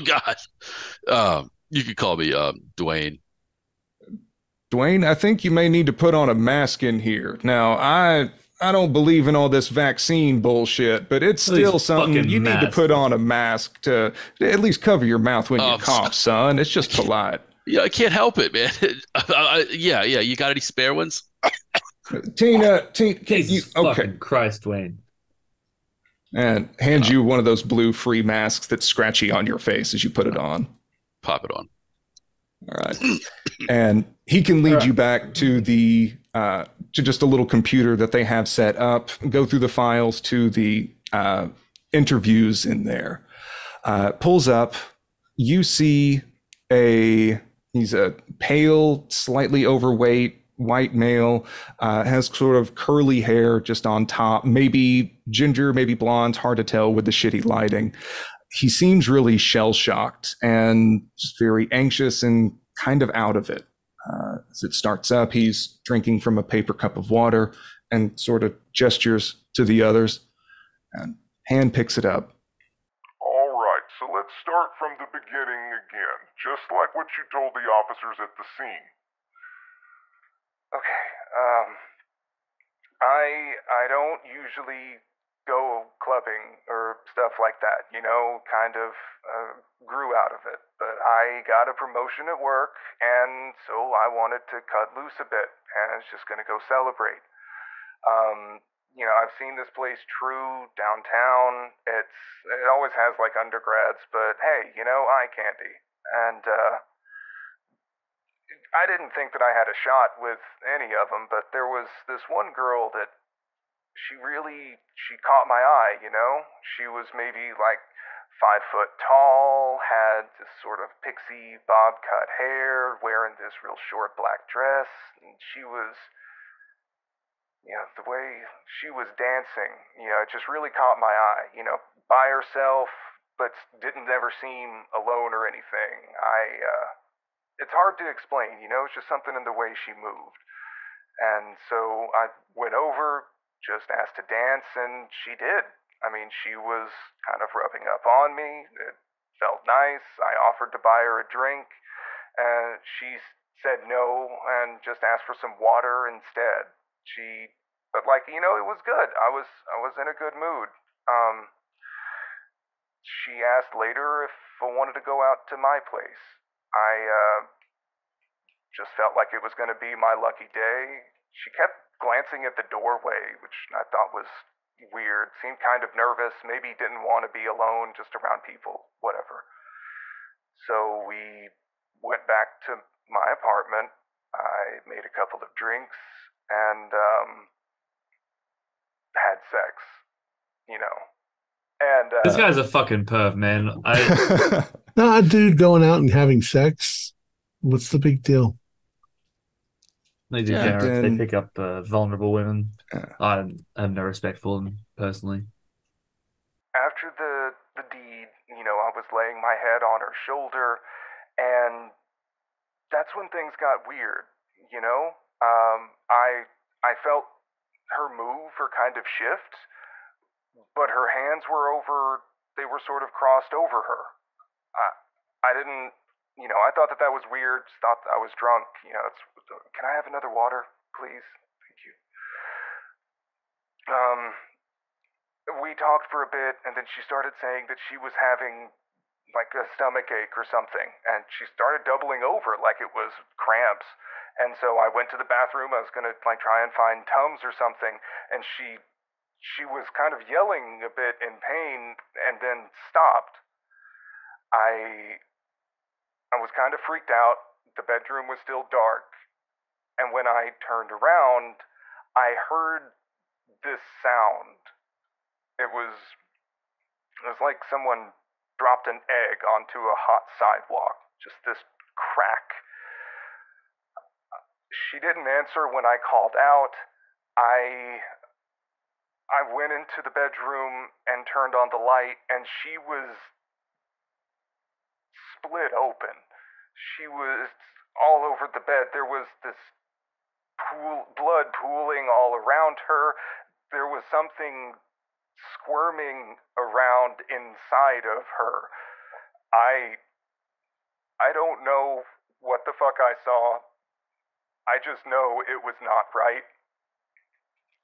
God. You can call me Dwayne. Dwayne, I think you may need to put on a mask in here. Now, I don't believe in all this vaccine bullshit, but it's still These something fucking you need to put masks. on a mask to at least cover your mouth when you cough, son. It's just polite. Yeah, I can't help it, man. Yeah. You got any spare ones? Tina, can you? Jesus Okay. fucking Christ, Wayne. And hands you one of those blue free masks that's scratchy on your face as you put it on. Pop it on. All right. And he can lead you back to the to just a little computer that they have set up, go through the files to the interviews in there. Pulls up, you see he's a pale, slightly overweight white male, has sort of curly hair just on top, maybe ginger, maybe blonde, hard to tell with the shitty lighting. He seems really shell-shocked and just very anxious and kind of out of it. As it starts up, he's drinking from a paper cup of water and sort of gestures to the others. And Hand picks it up. All right, so let's start from the beginning again, just like what you told the officers at the scene. Okay, I don't usually go clubbing or stuff like that, kind of grew out of it. But I got a promotion at work, and so I wanted to cut loose a bit, and I was just gonna go celebrate. I've seen this place True downtown. It always has like undergrads, but hey, eye candy. And I didn't think that I had a shot with any of them, but there was this one girl that she caught my eye. She was maybe like 5 foot tall, had this sort of pixie bob cut hair, wearing this real short black dress, and she was, the way she was dancing, it just really caught my eye, by herself, but didn't ever seem alone or anything. It's hard to explain, it's just something in the way she moved. And so I went over, just asked to dance, and she did. I mean, she was kind of rubbing up on me. It felt nice. I offered to buy her a drink, and she said no and just asked for some water instead. But it was good. I was in a good mood. She asked later if I wanted to go out to my place. I just felt like it was going to be my lucky day. She kept glancing at the doorway, which I thought was weird. Seemed kind of nervous. Maybe didn't want to be alone, just around people. Whatever. So we went back to my apartment. I made a couple of drinks and had sex. And This guy's a fucking perv, man. Nah, dude, going out and having sex. What's the big deal? They degenerates. They pick up vulnerable women. I have no respect for them personally. After the deed, I was laying my head on her shoulder, and that's when things got weird. I felt her move or kind of shift, but her hands were they were sort of crossed over her. I didn't, I thought that was weird, just thought I was drunk. Can I have another water, please? Thank you. We talked for a bit, and then she started saying that she was having like a stomach ache or something, and she started doubling over like it was cramps. And so I went to the bathroom. I was gonna try and find Tums or something, and she was kind of yelling a bit in pain, and then stopped. I was kind of freaked out. The bedroom was still dark, and when I turned around, I heard this sound. It was like someone dropped an egg onto a hot sidewalk. Just this crack. She didn't answer when I called out. I went into the bedroom and turned on the light, and she was split open. She was all over the bed. There was this blood pooling all around her. There was something squirming around inside of her. I don't know what the fuck I saw. I just know it was not right.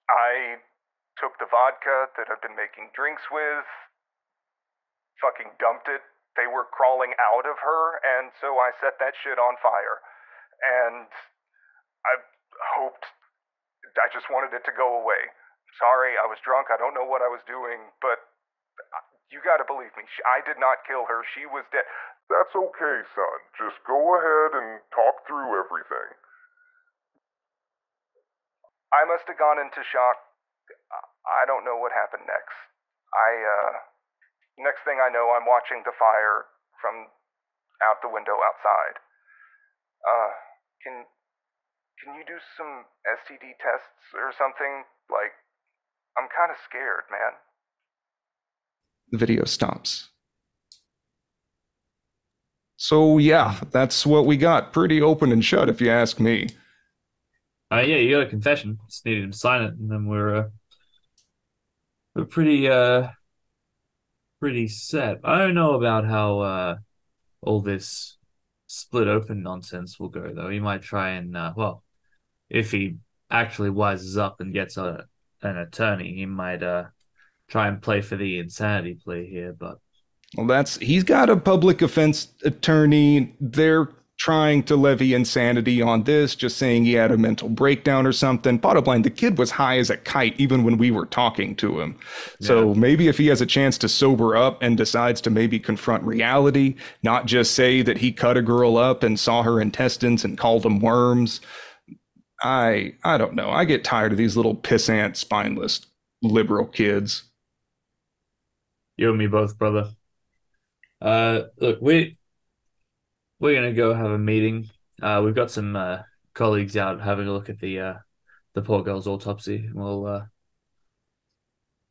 I took the vodka that I've been making drinks with, fucking dumped it. They were crawling out of her, and so I set that shit on fire. And I just wanted it to go away. Sorry, I was drunk. I don't know what I was doing, but you gotta believe me. I did not kill her. She was dead. That's okay, son. Just go ahead and talk through everything. I must have gone into shock. I don't know what happened next. Next thing I know, I'm watching the fire from out the window outside. Can you do some STD tests or something? Like, I'm kind of scared, man. The video stops. So yeah, that's what we got. Pretty open and shut, if you ask me. Yeah, you got a confession. Just needed him to sign it, and then we're pretty set. I don't know about how all this split open nonsense will go, though. He might try and well, if he actually wises up and gets an attorney, he might try and play for the insanity plea here. But well, he's got a public offense attorney. They're trying to levy insanity on this, just saying he had a mental breakdown or something. Bottom line, the kid was high as a kite even when we were talking to him. Yeah. So maybe if he has a chance to sober up and decides to maybe confront reality, not just say that he cut a girl up and saw her intestines and called them worms. I don't know. I get tired of these little pissant, spineless liberal kids. You and me both, brother. Look, we're gonna go have a meeting. We've got some colleagues out having a look at the poor girl's autopsy. We'll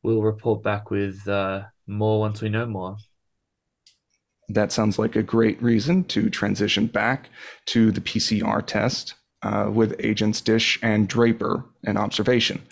report back with more once we know more. That sounds like a great reason to transition back to the PCR test with Agents Dish and Draper in observation.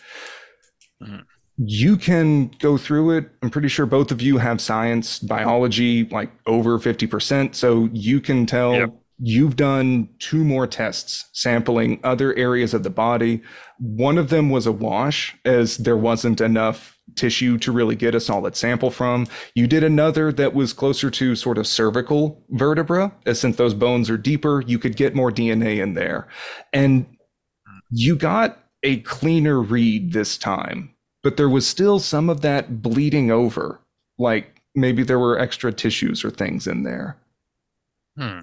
Mm-hmm. You can go through it. I'm pretty sure both of you have science, biology, like over 50%. So you can tell you've done 2 more tests sampling other areas of the body. One of them was a wash, as there wasn't enough tissue to really get a solid sample from. You did another that was closer to sort of cervical vertebra, as since those bones are deeper, you could get more DNA in there. And you got a cleaner read this time. But there was still some of that bleeding over, like maybe there were extra tissues or things in there. Yeah.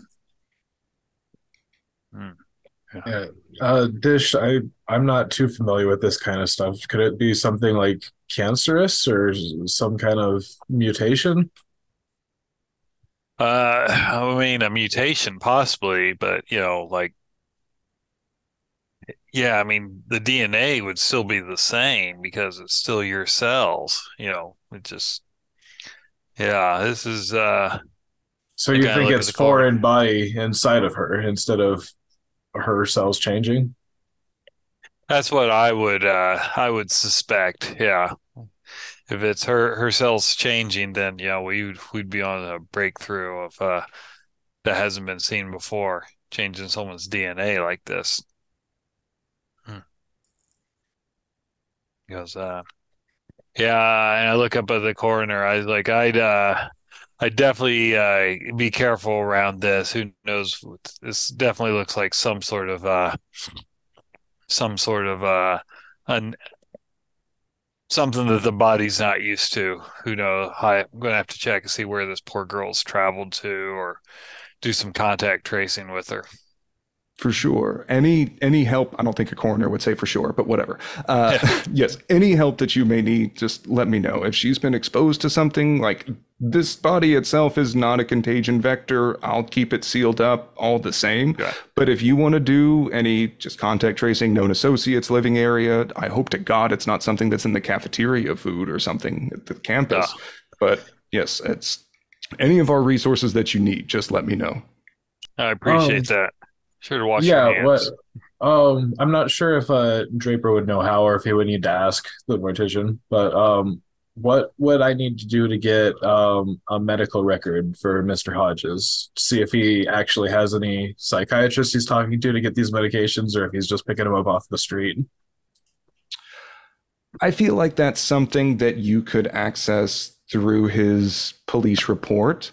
Dish, I'm not too familiar with this kind of stuff. Could it be something like cancerous or some kind of mutation? I mean, a mutation possibly, but like. Yeah, I mean, the DNA would still be the same because it's still your cells, it just, this is, so you think it's foreign body inside of her instead of her cells changing? That's what I would suspect. Yeah. If it's her cells changing, then we'd be on a breakthrough of, that hasn't been seen before, changing someone's DNA like this. Because and I look up at the coroner. I'd definitely be careful around this. Who knows? This definitely looks like some sort of something that the body's not used to. Who knows? I'm gonna have to check and see where this poor girl's traveled to, or do some contact tracing with her. For sure. Any help, I don't think a coroner would say for sure, but whatever. Yes, any help that you may need, just let me know. If she's been exposed to something, like this body itself is not a contagion vector, I'll keep it sealed up all the same. Yeah. But if you want to do any just contact tracing, known associates, living area, I hope to God it's not something that's in the cafeteria food or something at the campus. But yes, it's any of our resources that you need, just let me know. I Um, appreciate that. Sure to wash your yeah, what? hands. I'm not sure if Draper would know how or if he would need to ask the mortician, but what would I need to do to get a medical record for Mr. Hodges to see if he actually has any psychiatrists he's talking to get these medications, or if he's just picking them up off the street? I feel like that's something that you could access through his police report.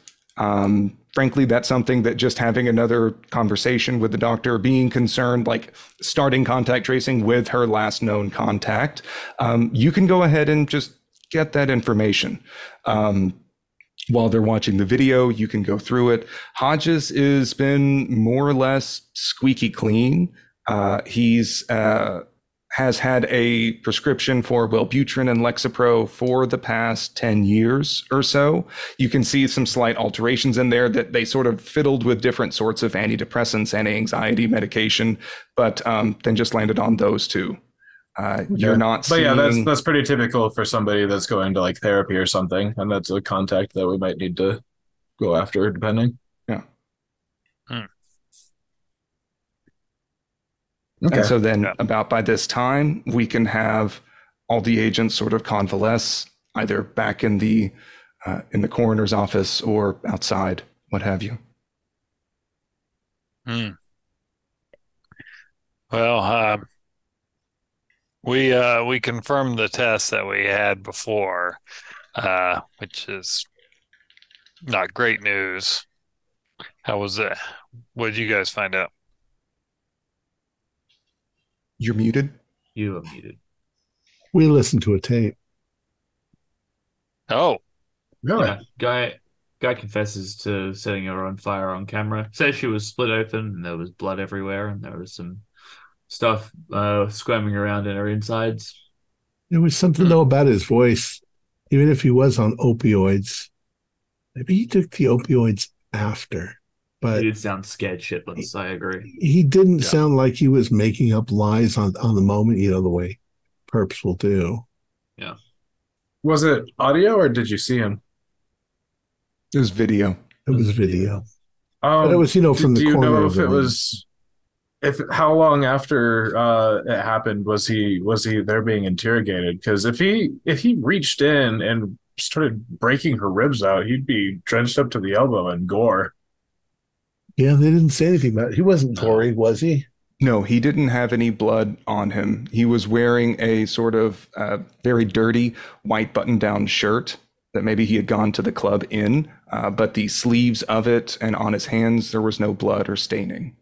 Frankly, that's something that just having another conversation with the doctor, being concerned, like starting contact tracing with her last known contact, you can go ahead and just get that information. While they're watching the video, you can go through it. Hodges has been more or less squeaky clean. He's has had a prescription for Wellbutrin and Lexapro for the past 10 years or so. You can see some slight alterations in there that they sort of fiddled with different sorts of antidepressants and anxiety medication, but then just landed on those two. You're not But yeah, seeing... that's pretty typical for somebody that's going to like therapy or something, and that's a contact that we might need to go after, depending. Yeah. Okay. And so then about by this time, we can have all the agents sort of convalesce, either back in the coroner's office or outside, what have you. Well, we confirmed the test that we had before, which is not great news. How was it? What did you guys find out? You're muted. You are muted. We listened to a tape. Oh, Really? Yeah, guy confesses to setting her on fire on camera. Says she was split open and there was blood everywhere and there was some stuff squirming around in her insides. There was something, though, about his voice. Even if he was on opioids, maybe he took the opioids after. But He did sound scared shitless. I agree. he didn't sound like he was making up lies on the moment, the way perps will do. Yeah. Was it audio or did you see him? It was video. It was video. But it was, from the do you corner know of if the it room. was how long after it happened was he there being interrogated? Because if he reached in and started breaking her ribs out, he'd be drenched up to the elbow in gore. Yeah, they didn't say anything about it. He wasn't gory, was he? No, he didn't have any blood on him. He was wearing a sort of very dirty white button-down shirt that maybe he had gone to the club in, but the sleeves of it and on his hands, there was no blood or staining.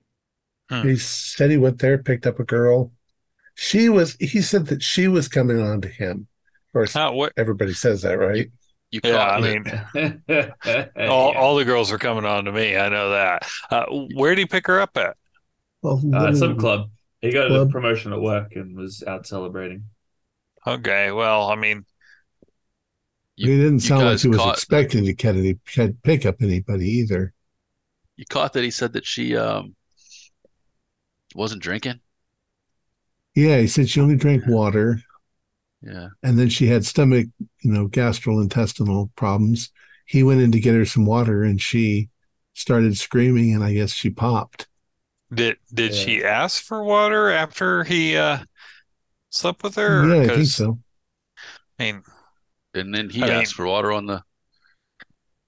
He said he went there, picked up a girl. He said that she was coming on to him. Of course, everybody says that, right? I mean, all the girls are coming on to me. I know that. Where did he pick her up at? Well, some club. He got a promotion at work and was out celebrating. Okay, well, I mean, he didn't sound like he was expecting to pick up anybody either. You caught that he said that she wasn't drinking? Yeah, he said she only drank water. Yeah. And then she had stomach, gastrointestinal problems. He went in to get her some water and she started screaming and I guess she popped. Did she ask for water after he slept with her? Yeah, I think so. I mean, and then he asked for water on the...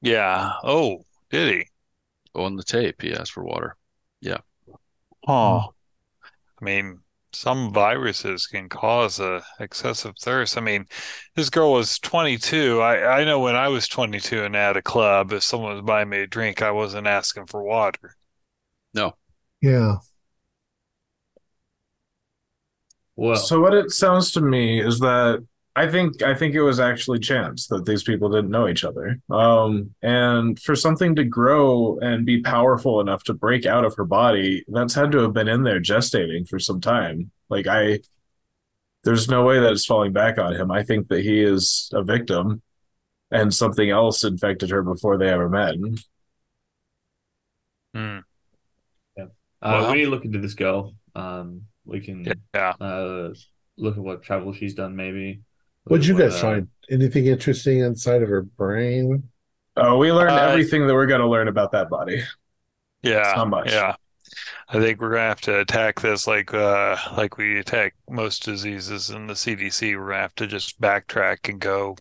Yeah. Oh, did he? On the tape, he asked for water. Yeah. Oh. I mean, some viruses can cause a excessive thirst. I mean, this girl was 22. I know when I was 22 and at a club, if someone was buying me a drink, I wasn't asking for water. No. Yeah. Well, so what it sounds to me is that I think it was actually chance that these people didn't know each other. And for something to grow and be powerful enough to break out of her body, that's had to have been in there gestating for some time. There's no way that it's falling back on him. I think that he is a victim and something else infected her before they ever met. Yeah. We need to look into this girl. We can look at what travel she's done, maybe. What'd you guys find? Anything interesting inside of her brain? Oh, we learned everything that we're going to learn about that body. Yeah, not much. yeah. I think we're gonna have to attack this like we attack most diseases in the CDC. We're gonna have to just backtrack and go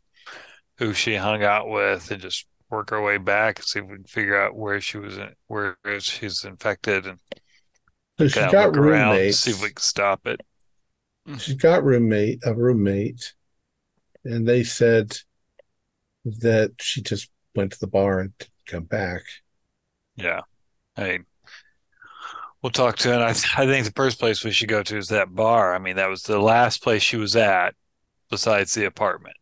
who she hung out with and just work our way back and see if we can figure out where she's infected and So kind she's of got look around and see if we roommates. can stop it. She's got a roommate, and they said that she just went to the bar and didn't come back. Yeah. I mean, we'll talk to her. And I think the first place we should go to is that bar. I mean, that was the last place she was at besides the apartment.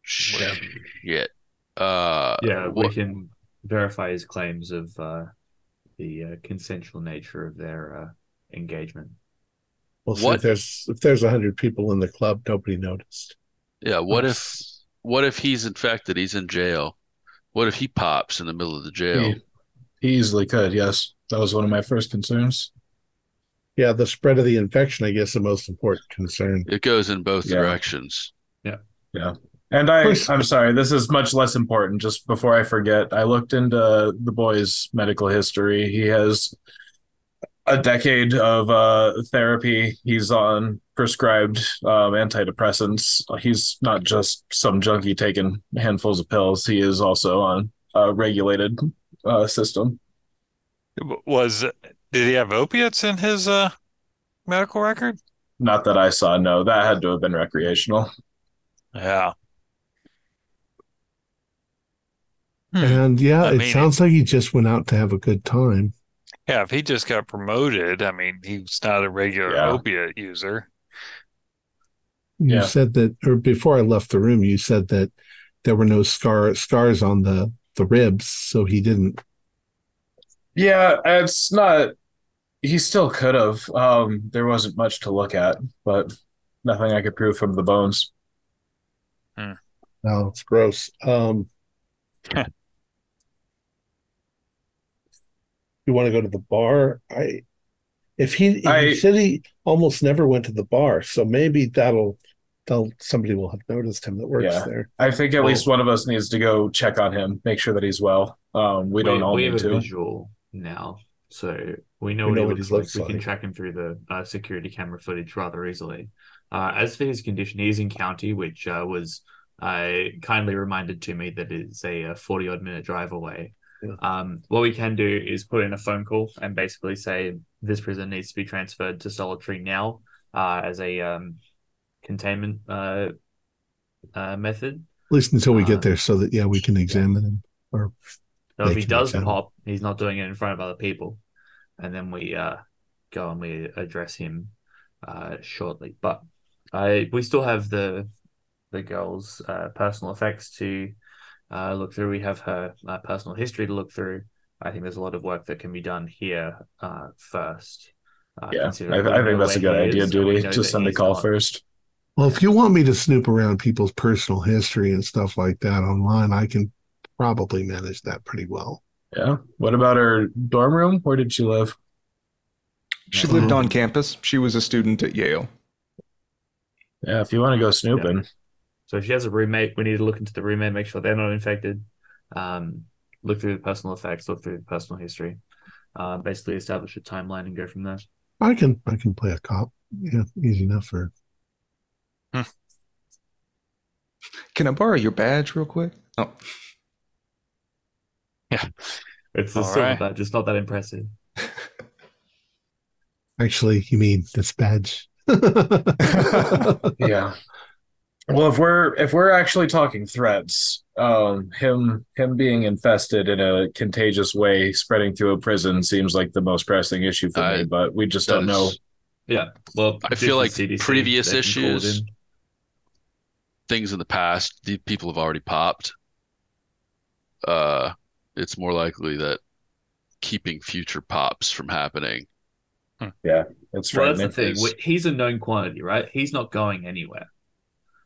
Shit. Yeah, we What? can verify his claims of the consensual nature of their engagement. Well, see, What? if there's 100 people in the club, nobody noticed. Yeah. Us. What if he's infected? He's in jail. What if he pops in the middle of the jail? He easily could. Yes, that was one of my first concerns. Yeah, the spread of the infection, I guess, the most important concern. It goes in both Yeah. directions. Yeah. And Of course. I'm sorry, this is much less important. Just before I forget, I looked into the boy's medical history. He has a decade of therapy. He's on prescribed antidepressants. He's not just some junkie taking handfuls of pills. He is also on a regulated system. Did he have opiates in his medical record? Not that I saw. No, that had to have been recreational. Yeah. And yeah, I it mean, sounds like he just went out to have a good time. Yeah, if he just got promoted, I mean, he's not a regular Yeah. opiate user. You Yeah. said that, or before I left the room, you said that there were no scars on the ribs, so he didn't. Yeah, it's not. He still could have. There wasn't much to look at, but nothing I could prove from the bones. No, it's gross. You want to go to the bar? He said he almost never went to the bar, so maybe somebody will have noticed him that works Yeah. there. I think at Well- least one of us needs to go check on him, make sure that he's well. We don't all we need have a to. visual now, so we know We what know he what looks he like. looks We can like. track him through the security camera footage rather easily. As for his condition, he is in county, which was kindly reminded to me that it's a 40-odd minute drive away. Yeah. What we can do is put in a phone call and basically say this prisoner needs to be transferred to solitary now as a containment method. At least until we get there, so that we can examine him. Or So if they he can does examine. pop, he's not doing it in front of other people, and then we go and we address him shortly. But we still have the girl's personal effects to look through. We have her personal history to look through. I think there's a lot of work that can be done here first. Yeah, considering we I think know that's a where good he idea, is, and we Duty. know Just that send the he's call not- first. Well, if you want me to snoop around people's personal history and stuff like that online, I can probably manage that pretty well. Yeah. What about her dorm room? Where did she live? She lived on campus. She was a student at Yale. Yeah, if you want to go snooping. So if she has a roommate, we need to look into the roommate, make sure they're not infected. Look through the personal effects, look through the personal history. Basically establish a timeline and go from there. I can play a cop. Yeah, easy enough for. Can I borrow your badge real quick? Oh, It's a All silver right. badge, it's not that impressive. Actually, you mean this badge? Yeah. Well, if we're actually talking threats, him being infested in a contagious way, spreading through a prison seems like the most pressing issue for me. But we just don't know. Yeah. Well, I feel like CDC, previous they can call it issues, in. things in the past, the people have already popped. It's more likely that keeping future pops from happening. Yeah, it's Well, that's frightening. the thing. Is- He's a known quantity, right? He's not going anywhere.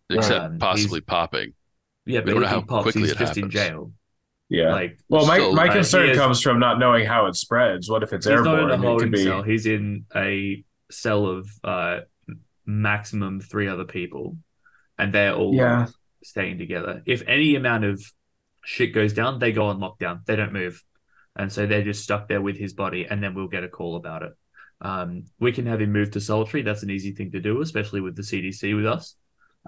Except possibly he's- popping. Yeah, We but don't know if how he pops, quickly he's it just in happens. jail. Yeah. Like, Well, Still- my he concern is- comes from not knowing how it spreads. What if it's he's not airborne? in a It could holding be. cell. He's in a cell of maximum 3 other people, and they're all Yeah. staying together. If any amount of shit goes down, they go on lockdown. They don't move. And so they're just stuck there with his body, and then we'll get a call about it. We can have him moved to solitary. That's an easy thing to do, especially with the CDC with us.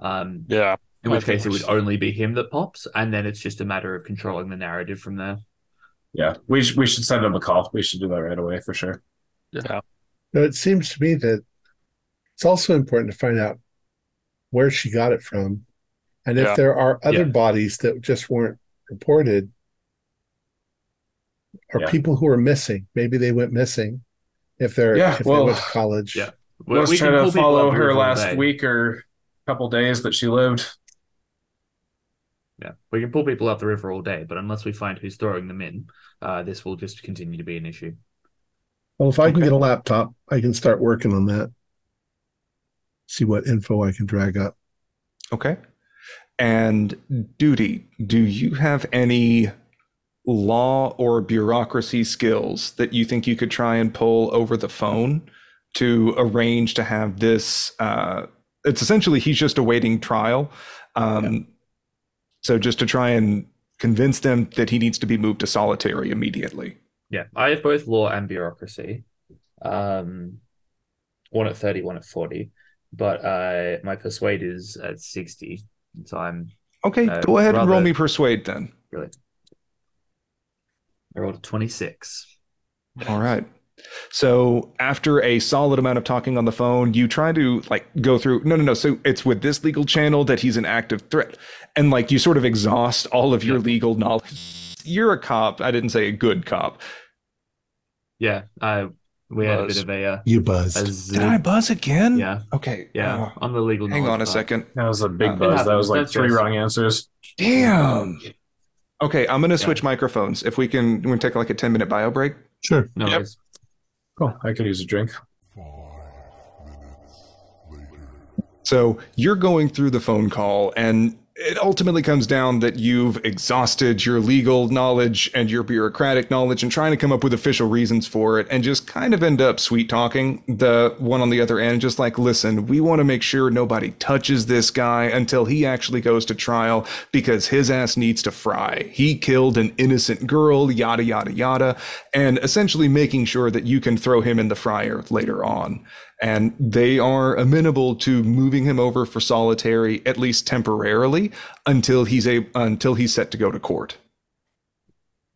Yeah. In which case it would only be him that pops, and then it's just a matter of controlling the narrative from there. Yeah, we should send him a call. We should do that right away for sure. Yeah. Now, it seems to me that it's also important to find out where she got it from, and if there are other bodies that just weren't reported, or people who are missing. Maybe they went missing if they went to college. Yeah. Let's try to follow her last week or couple days that she lived. Yeah, we can pull people up the river all day, but unless we find who's throwing them in, this will just continue to be an issue. Well, if I can get a laptop, I can start working on that. See what info I can drag up. Okay. And Duty, do you have any law or bureaucracy skills that you think you could try and pull over the phone to arrange to have this? It's essentially he's just awaiting trial. So just to try and convince them that he needs to be moved to solitary immediately. Yeah, I have both law and bureaucracy. One at 30, one at 40. But my persuade is at 60. So I'm... Okay, go ahead and roll me persuade then. Really? I rolled a 26. All right. So after a solid amount of talking on the phone, you try to go through, no. So it's with this legal channel that he's an active threat. And you sort of exhaust all of your legal knowledge. You're a cop. I didn't say a good cop. Yeah. We had a bit of a... you buzzed. Did I buzz again? Yeah. Okay. Yeah. On the legal hang on a second. That was a big buzz. That was like 3 wrong answers. Damn. Okay. I'm going to switch microphones. If we can take like a 10-minute bio break. Sure. No worries. Cool. I could use a drink. So you're going through the phone call, and it ultimately comes down that you've exhausted your legal knowledge and your bureaucratic knowledge and trying to come up with official reasons for it, and just kind of end up sweet talking the one on the other end, just like, listen, we want to make sure nobody touches this guy until he actually goes to trial because his ass needs to fry. He killed an innocent girl, yada, yada, yada, and essentially making sure that you can throw him in the fryer later on. And they are amenable to moving him over for solitary, at least temporarily, until he's set to go to court.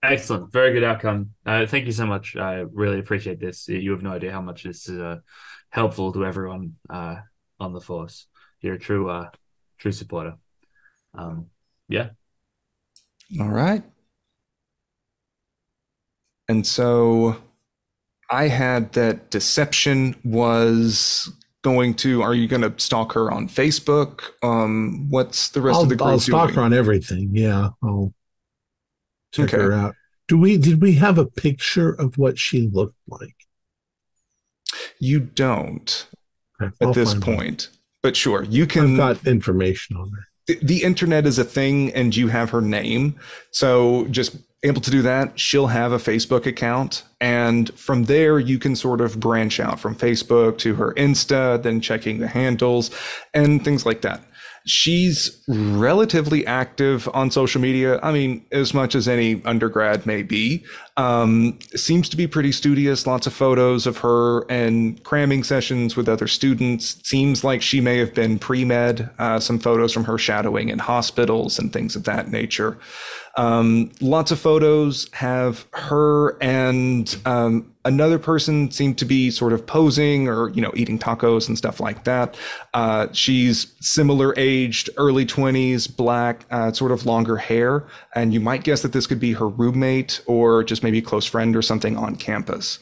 Excellent. Very good outcome. Thank you so much. I really appreciate this. You have no idea how much this is helpful to everyone on the force. You're a true supporter. Yeah. All right. And so I had that deception was going to, are you going to stalk her on Facebook? What's the rest of the group I'll stalk doing? her on everything. Yeah. I'll check her out. Did we have a picture of what she looked like? You don't at this point, but sure, you I've can. got information on her. The internet is a thing, and you have her name. So just able to do that. She'll have a Facebook account. And from there, you can sort of branch out from Facebook to her Insta, then checking the handles and things like that. She's relatively active on social media. I mean, as much as any undergrad may be. Seems to be pretty studious. Lots of photos of her and cramming sessions with other students. Seems like she may have been pre-med. Some photos from her shadowing in hospitals and things of that nature. Lots of photos have her and another person seem to be sort of posing or, eating tacos and stuff like that. She's similar aged, early 20s, black, sort of longer hair. And you might guess that this could be her roommate or just maybe a close friend or something on campus.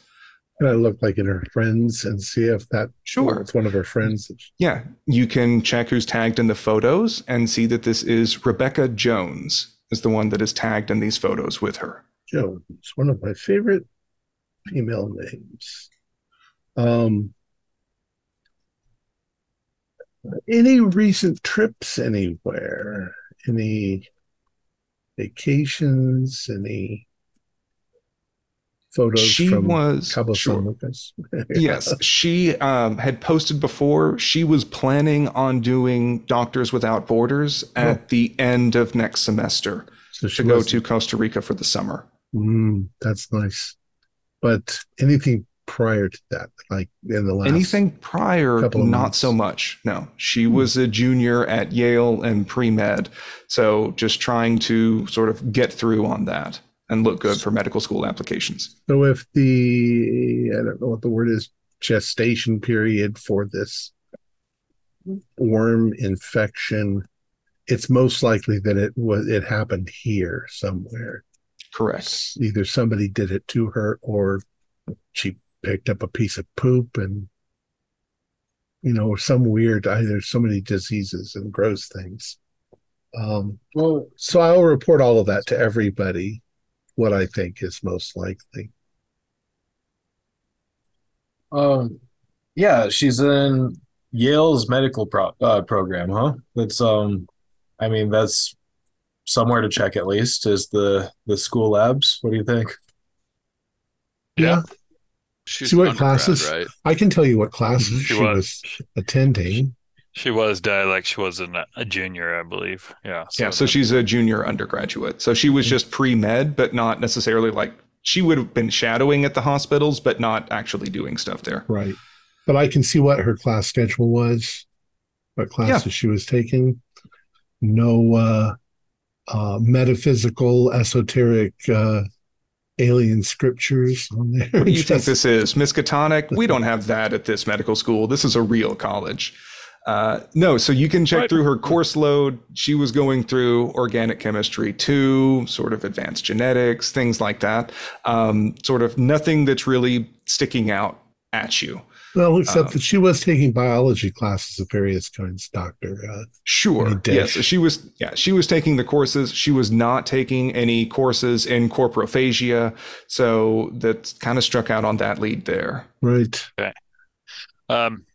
Can I look like in her friends and see if that it's one of her friends? Yeah, you can check who's tagged in the photos and see that this is Rebecca Jones is the one that is tagged in these photos with her. Jones, one of my favorite female names. Any recent trips anywhere? Any vacations? Any photos from Cabo San Lucas? Yes, she had posted before. She was planning on doing Doctors Without Borders at the end of next semester to go to Costa Rica for the summer. That's nice. But anything prior to that, like in the last Anything prior, couple of not months? so much. No, she was a junior at Yale and pre-med. So just trying to sort of get through on that and look good for medical school applications. So if I don't know what the word is, gestation period for this worm infection, it's most likely that it happened here somewhere. Correct. Either somebody did it to her or she picked up a piece of poop and some weird, there's so many diseases and gross things. So I'll report all of that to everybody, what I think is most likely. Yeah, she's in Yale's medical program, huh? That's I mean, that's somewhere to check at least. Is the school labs? What do you think? Yeah. She's See an what undergrad, classes? right? I can tell you what classes She she was attending. She was dialect. She wasn't a junior, I believe. Yeah. So she's a junior undergraduate. So she was just pre-med, but not necessarily like she would have been shadowing at the hospitals, but not actually doing stuff there. Right. But I can see what her class schedule was, what classes she was taking. No metaphysical, esoteric alien scriptures on there. What do you think this is? Miskatonic? We don't have that at this medical school. This is a real college. No, so you can check through her course load. She was going through organic chemistry 2, sort of advanced genetics, things like that. Sort of nothing that's really sticking out at you. Well, except that she was taking biology classes of various kinds, Doctor. Sure. Yes, she was taking the courses. She was not taking any courses in corporophagia, so that kind of struck out on that lead there. Right. Okay. I'm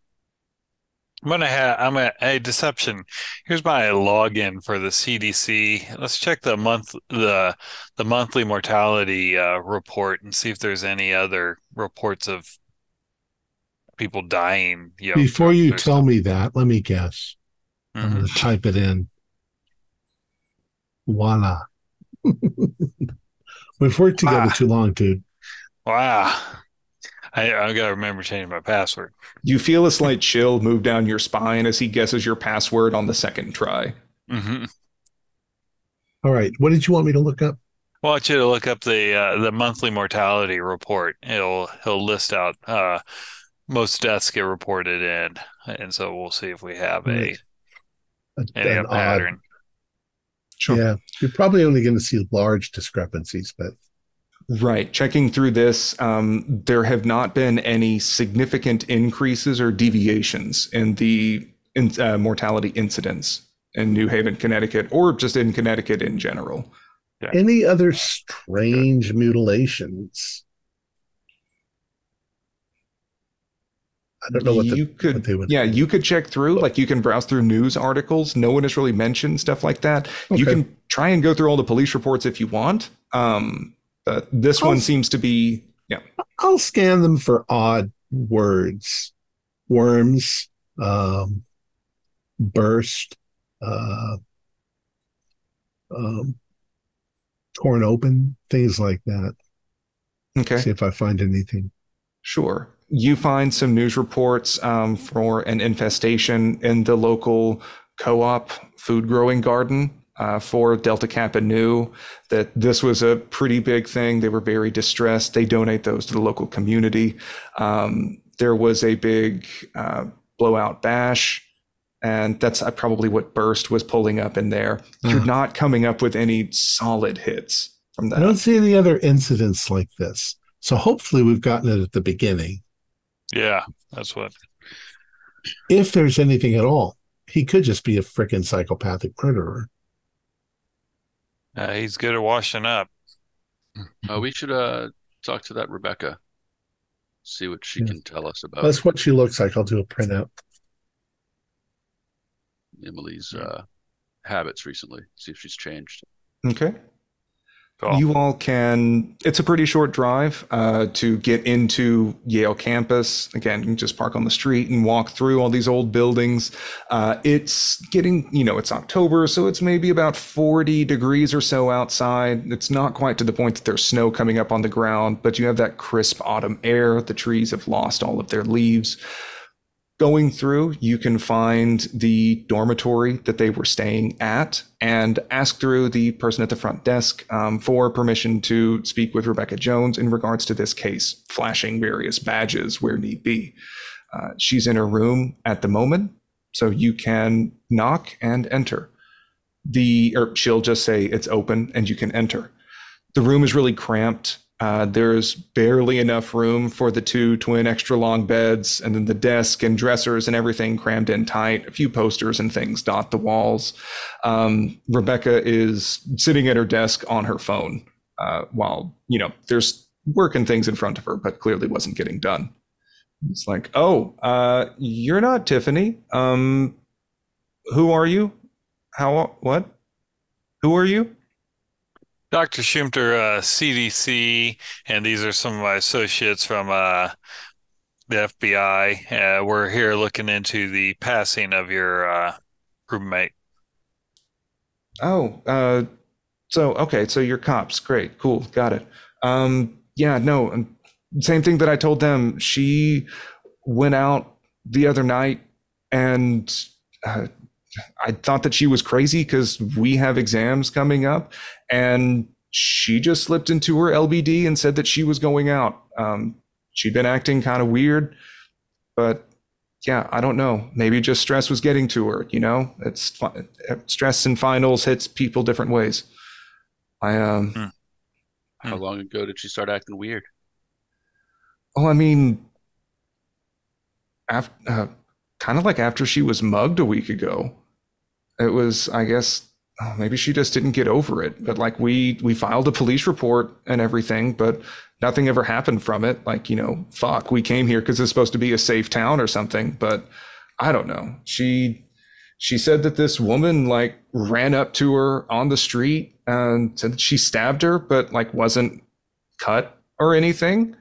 a deception. Here's my login for the CDC. Let's check the monthly mortality report and see if there's any other reports of people dying. Before you tell me that, let me guess. I'm going to type it in. Voila. We've worked together too long, dude. Wow. I got to remember changing my password. You feel a slight chill move down your spine as he guesses your password on the second try. Mm-hmm. All right. What did you want me to look up? I want you to look up the monthly mortality report. He'll list out most deaths get reported in, and so we'll see if we have a pattern. Sure. Yeah, you're probably only going to see large discrepancies, but right. Checking through this, there have not been any significant increases or deviations in the mortality incidence in New Haven, Connecticut, or just in Connecticut in general. Yeah. Any other strange mutilations? I don't know what they would. Yeah, you could check through. Like you can browse through news articles. No one has really mentioned stuff like that. Okay. You can try and go through all the police reports if you want. But this one seems to be. Yeah, I'll scan them for odd words, worms, burst, torn open, things like that. Okay. See if I find anything. Sure. You find some news reports for an infestation in the local co-op food growing garden for Delta Kappa Nu, that this was a pretty big thing. They were very distressed. They donate those to the local community. There was a big blowout bash, and that's probably what Burst was pulling up in there. You're not coming up with any solid hits from that. I don't see any other incidents like this. So hopefully we've gotten it at the beginning. Yeah, that's what. If there's anything at all, he could just be a freaking psychopathic murderer. He's good at washing up. We should talk to that Rebecca. See what she can tell us about. That's what she looks like. I'll do a printout. Emily's habits recently. See if she's changed. Okay. Cool. You all can, it's a pretty short drive to get into Yale campus. Again, you can just park on the street and walk through all these old buildings. It's getting, it's October, so it's maybe about 40 degrees or so outside. It's not quite to the point that there's snow coming up on the ground, but you have that crisp autumn air. The trees have lost all of their leaves. Going through, you can find the dormitory that they were staying at and ask through the person at the front desk for permission to speak with Rebecca Jones in regards to this case, flashing various badges where need be. She's in her room at the moment, so you can knock and enter. She'll just say it's open and you can enter. The room is really cramped. There's barely enough room for the 2 twin extra long beds, and then the desk and dressers and everything crammed in tight. A few posters and things dot the walls. Rebecca is sitting at her desk on her phone while, there's work and things in front of her, but clearly wasn't getting done. It's like, you're not Tiffany. Who are you? What? Who are you? Dr. Schumter, CDC, and these are some of my associates from the FBI. We're here looking into the passing of your roommate. So you're cops. Great, cool, got it. Same thing that I told them. She went out the other night, and I thought that she was crazy because we have exams coming up, and she just slipped into her LBD and said that she was going out. She'd been acting kind of weird, but yeah, I don't know. Maybe just stress was getting to her. It's stress in finals hits people different ways. How long ago did she start acting weird? Well, I mean, kind of like after she was mugged a week ago. It was, I guess, maybe she just didn't get over it. But like we filed a police report and everything, but nothing ever happened from it. Like, we came here because it's supposed to be a safe town or something. But I don't know. She said that this woman like ran up to her on the street and said that she stabbed her, but like wasn't cut or anything.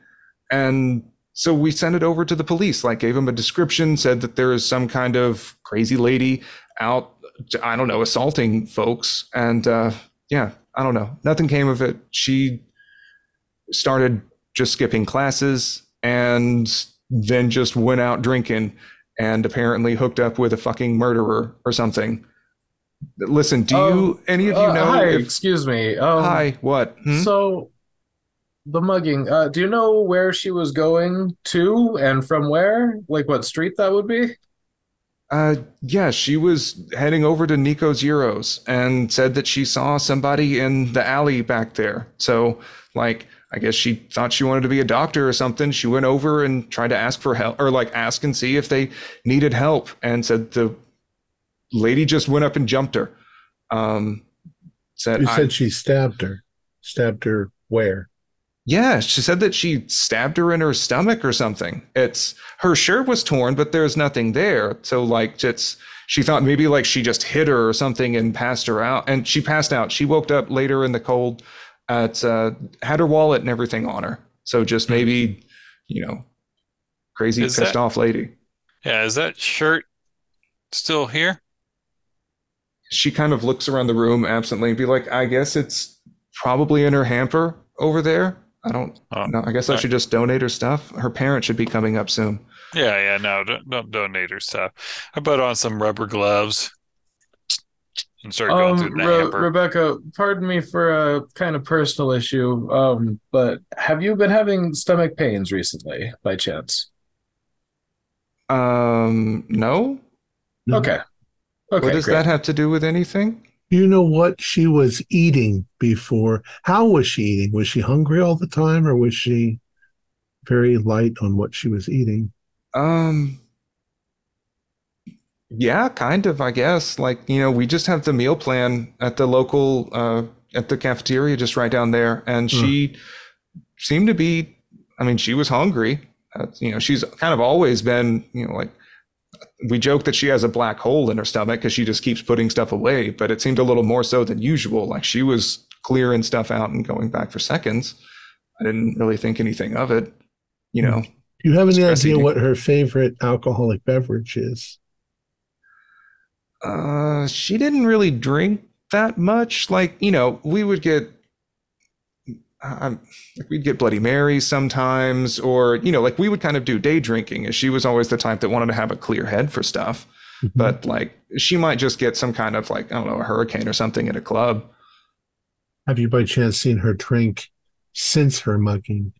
And so we sent it over to the police, like gave them a description, said that there is some kind of crazy lady out, I don't know, assaulting folks. And I don't know. Nothing came of it. She started just skipping classes and then just went out drinking and apparently hooked up with a fucking murderer or something. Listen, any of you know? Hi, excuse me. Hi, what? So the mugging, do you know where she was going to and from where? Like what street that would be? Yeah, she was heading over to Nico Zero's and said that she saw somebody in the alley back there. So, like, I guess she thought she wanted to be a doctor or something. She went over and tried to ask for help, or like ask and see if they needed help, and said the lady just went up and jumped her. You said she stabbed her. Stabbed her where? Yeah, she said that she stabbed her in her stomach or something. Her shirt was torn, but there's nothing there. So like she thought maybe like she just hit her or something and passed her out. And she passed out. She woke up later in the cold, had her wallet and everything on her. So just maybe, crazy pissed off lady. Yeah, is that shirt still here? She kind of looks around the room absently and be like, I guess it's probably in her hamper over there. I don't know. I guess I should just donate her stuff. Her parents should be coming up soon. Yeah, no, don't donate her stuff. I put on some rubber gloves and start going through the hamper. Rebecca, pardon me for a kind of personal issue, but have you been having stomach pains recently, by chance? No. Okay. What does great. that have to do with anything? You know what she was eating before? How was she eating? Was she hungry all the time, or was she very light on what she was eating? Yeah, kind of, I guess. Like, we just have the meal plan at the local, at the cafeteria just right down there. And she seemed to be, she was hungry. She's kind of always been, like, we joke that she has a black hole in her stomach because she just keeps putting stuff away, but it seemed a little more so than usual. Like she was clearing stuff out and going back for seconds. I didn't really think anything of it, you know. Do you have any Stress idea eating. what her favorite alcoholic beverage is? She didn't really drink that much. Like, you know, we would get we'd get Bloody Marys sometimes, or, you know, like we would kind of do day drinking, as she was always the type that wanted to have a clear head for stuff. Mhm. But like, she might just get some kind of like, I don't know, a hurricane or something at a club. Have you by chance seen her drink since her mugging?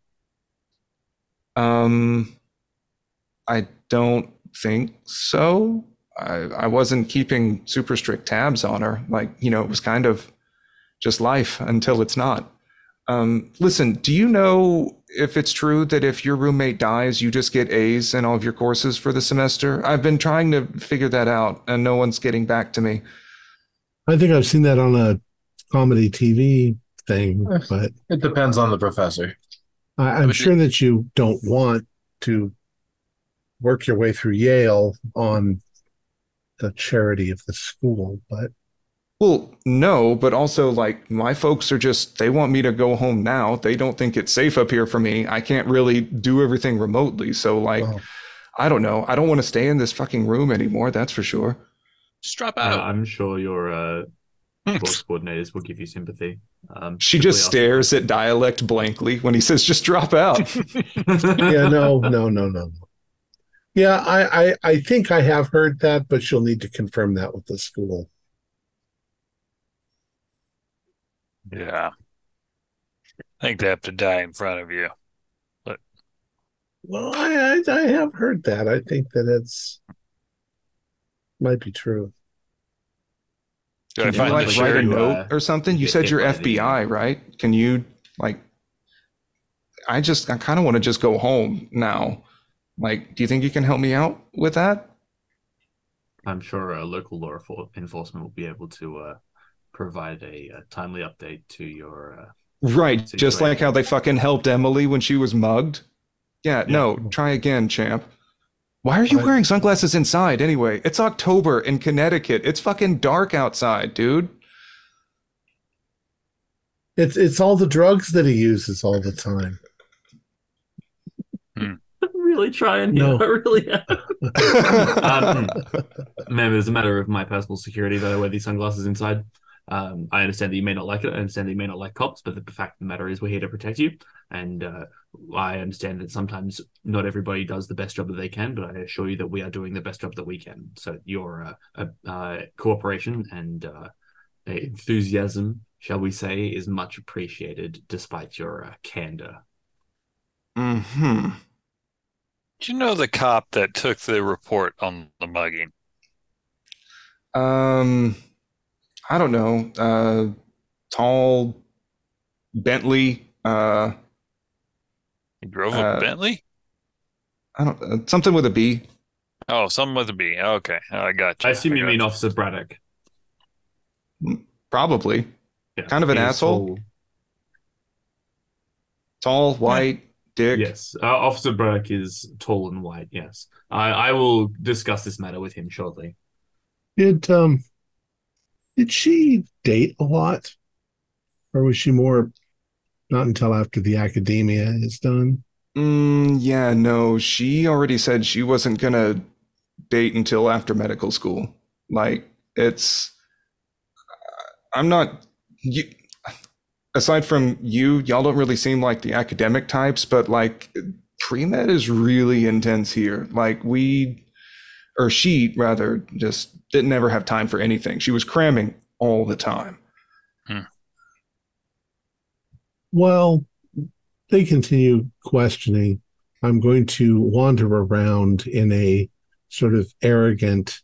I don't think so. I wasn't keeping super strict tabs on her. Like, you know, it was kind of just life until it's not. Listen, do you know if it's true that if your roommate dies, you just get A's in all of your courses for the semester? I've been trying to figure that out, and no one's getting back to me. I think I've seen that on a comedy TV thing, but It depends on the professor. I'm But sure that you don't want to work your way through Yale on the charity of the school, but Well, no, but also like my folks are just, they want me to go home now. They don't think it's safe up here for me. I can't really do everything remotely. So like, well, I don't know. I don't want to stay in this fucking room anymore. That's for sure. just drop out. I'm sure your course coordinators will give you sympathy. She just stares at Dialect blankly when he says, just drop out. yeah, no. Yeah, I think I have heard that, but she'll need to confirm that with the school. Yeah. I think they have to die in front of you. Well, I have heard that. I think that might be true. Do I Can you find like the write a shirt? note or something? You get said hit you're by the- FBI, right? Can you like, I kind of want to just go home now. Like, do you think you can help me out with that? I'm sure local law enforcement will be able to provide a timely update to your. Right, just like situation. how they fucking helped Emily when she was mugged. Yeah, Yeah. no, try again, champ. Why are you What? wearing sunglasses inside anyway? It's October in Connecticut. It's fucking dark outside, dude. It's all the drugs that he uses all the time. I'm really trying here. No. I really am. Man, it's a matter of my personal security that I wear these sunglasses inside. I understand that you may not like it. I understand that you may not like cops, but the fact of the matter is we're here to protect you. And I understand that sometimes not everybody does the best job that they can, but I assure you that we are doing the best job that we can. So your cooperation and enthusiasm, shall we say, is much appreciated despite your candor. Hmm. Do you know the cop that took the report on the mugging? I don't know. Tall Bentley. He drove a Bentley? I don't something with a B. Oh, something with a B. Okay, I got you. I assume you got mean Officer Braddock. Probably. Yeah, Kind of an he is asshole. Tall, white, dick. Yes, Officer Braddock is tall and white. Yes, I will discuss this matter with him shortly. Did she date a lot, or was she more not until after the academia is done? Yeah, no, she already said she wasn't gonna date until after medical school. Like, I'm not, aside from y'all don't really seem like the academic types, but like, pre-med is really intense here. Like, she rather, just didn't ever have time for anything. She was cramming all the time. Well, they continue questioning. I'm going to wander around in a sort of arrogant,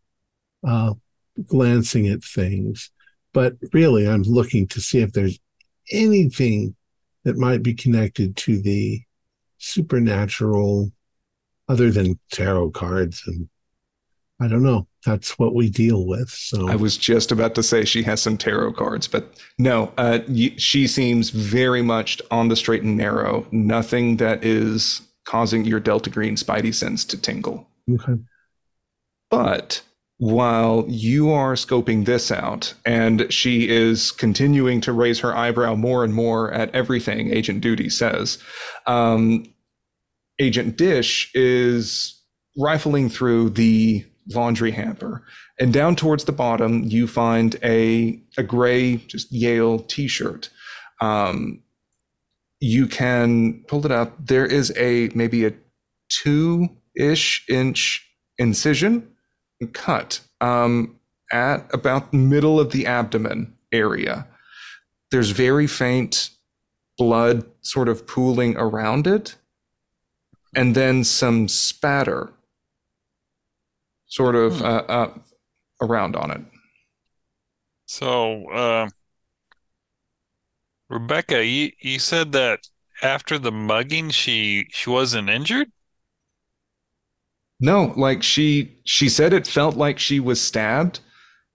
glancing at things. But really, I'm looking to see if there's anything that might be connected to the supernatural other than tarot cards. And I don't know. That's what we deal with. So I was just about to say she has some tarot cards, but no, she seems very much on the straight and narrow. Nothing that is causing your Delta Green spidey sense to tingle. okay. But while you are scoping this out, and she is continuing to raise her eyebrow more and more at everything Agent Duty says, Agent Dish is rifling through the laundry hamper, and down towards the bottom you find a gray just Yale t-shirt. You can pull it up. There is maybe a 2-ish inch incision cut at about the middle of the abdomen area. There's very faint blood sort of pooling around it, and then some spatter sort of around on it. So, Rebecca, you said that after the mugging, she wasn't injured? No, like she said it felt like she was stabbed,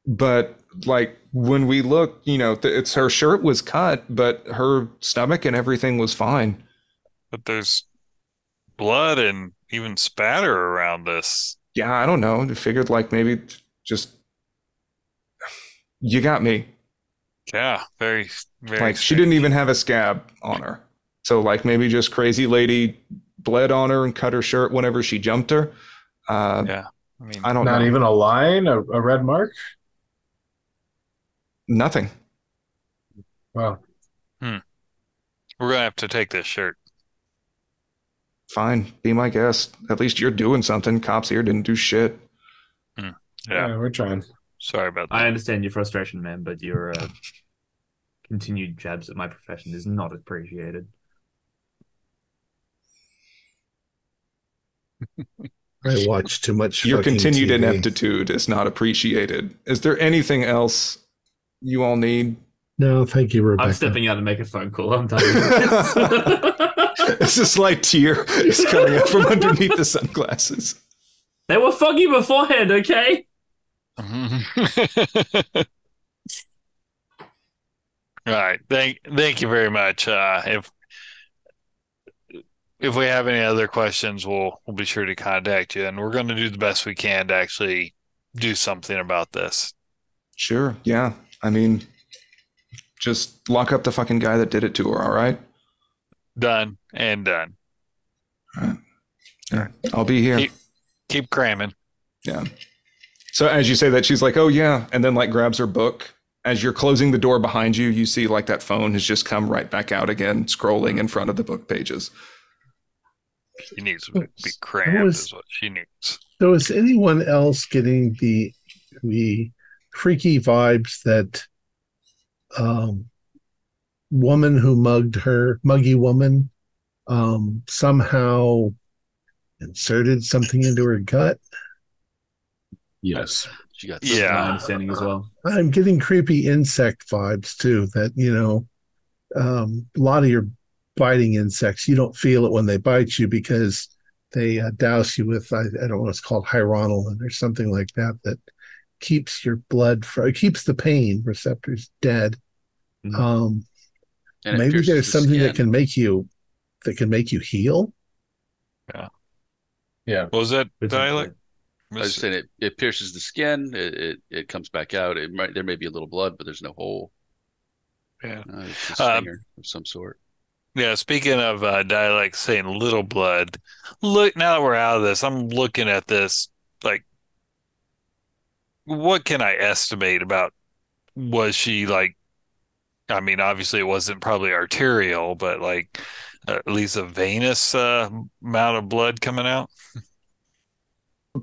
but like when we look, it's her shirt was cut, but her stomach and everything was fine. But there's blood and even spatter around this. Yeah, I don't know. I figured like maybe just you got me. Yeah, very, very Like she strange. didn't even have a scab on her. So like maybe just crazy lady bled on her and cut her shirt whenever she jumped her. Yeah, I mean, I don't Not know. even a line, a red mark. Nothing. Wow. we're gonna have to take this shirt. Fine. Be my guest. At least you're doing something. Cops here didn't do shit. Yeah, We're trying. sorry about I that. understand your frustration, man, but your continued jabs at my profession is not appreciated. I watch too much Your fucking continued TV. ineptitude is not appreciated. Is there anything else you all need? No, thank you, Rebecca. I'm stepping out to make a phone call. I'm done with this. It's a slight tear is coming up from underneath the sunglasses. They were foggy beforehand, okay? All right, thank you very much. If we have any other questions, we'll be sure to contact you, and we're going to do the best we can to actually do something about this. Sure, yeah. I mean, just lock up the fucking guy that did it to her, all right? Done and done. All right. Yeah, I'll be here. Keep cramming. Yeah. So as you say that, she's like, oh, yeah, and then like grabs her book. As you're closing the door behind you, you see like that phone has just come right back out again, scrolling in front of the book pages. She needs to be crammed is what she needs. So is anyone else getting the freaky vibes that woman who mugged her, muggy woman, somehow inserted something into her gut? Yes. She got That's my understanding as well. I'm getting creepy insect vibes too, that, a lot of your biting insects, you don't feel it when they bite you because they douse you with, I don't know, it's called hyronolin or something like that, that keeps your blood, keeps the pain receptors dead. and it Maybe pierces there's the something skin. that can make you heal. Yeah. What was that dialect? I was saying it pierces the skin. It comes back out. There may be a little blood, but there's no hole. Yeah. It's a stinger of some sort. Yeah, speaking of dialects saying little blood, look, now that we're out of this, I'm looking at this, like, what can I estimate about, was she like, I mean, obviously it wasn't probably arterial, but like at least a venous amount of blood coming out?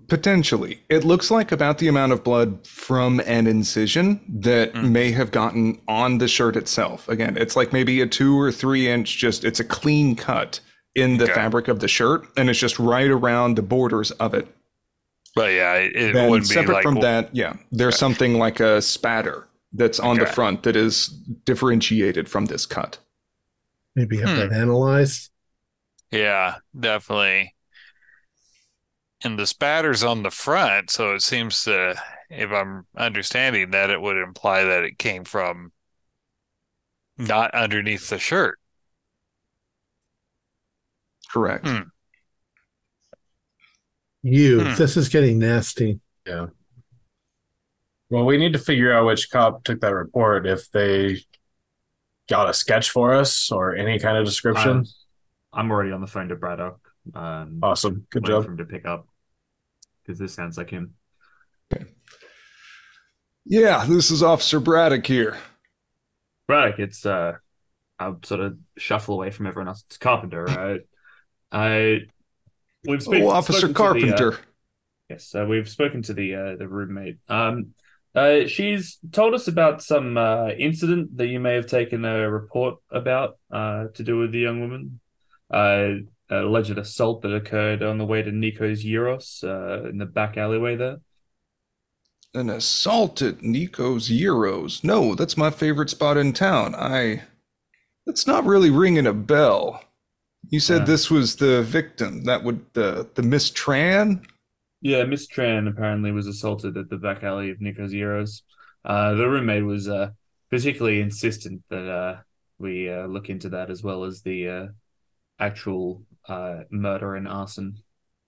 Potentially. It looks like about the amount of blood from an incision that may have gotten on the shirt itself. Again, it's like maybe a 2 or 3 inch, it's a clean cut in the fabric of the shirt, and it's just right around the borders of it. But yeah, it Then wouldn't be separate like, from that, there's something like a spatter that's on the front that is differentiated from this cut. Maybe have that analyzed. Yeah, definitely. And the spatter's on the front, so it seems to, if I'm understanding that, it would imply that it came from not underneath the shirt. Correct. This is getting nasty. Yeah. Well, we need to figure out which cop took that report. If they got a sketch for us or any kind of description. I'm already on the phone to Braddock. Awesome. Good waiting job. for him to pick up because this sounds like him. Okay. Yeah, this is Officer Braddock here. Braddock, it's I'll sort of shuffle away from everyone else. It's Carpenter, right? Officer Carpenter. Yes, we've spoken to the roommate. She's told us about some incident that you may have taken a report about to do with the young woman. Alleged assault that occurred on the way to Nico's Euros in the back alleyway there. An assault at Nico's Euros? No, that's my favorite spot in town. That's not really ringing a bell. You said this was the victim. That would the Miss Tran? Yeah, Miss Tran apparently was assaulted at the back alley of Nico's Euros. The roommate was particularly insistent that we look into that as well as the actual murder and arson.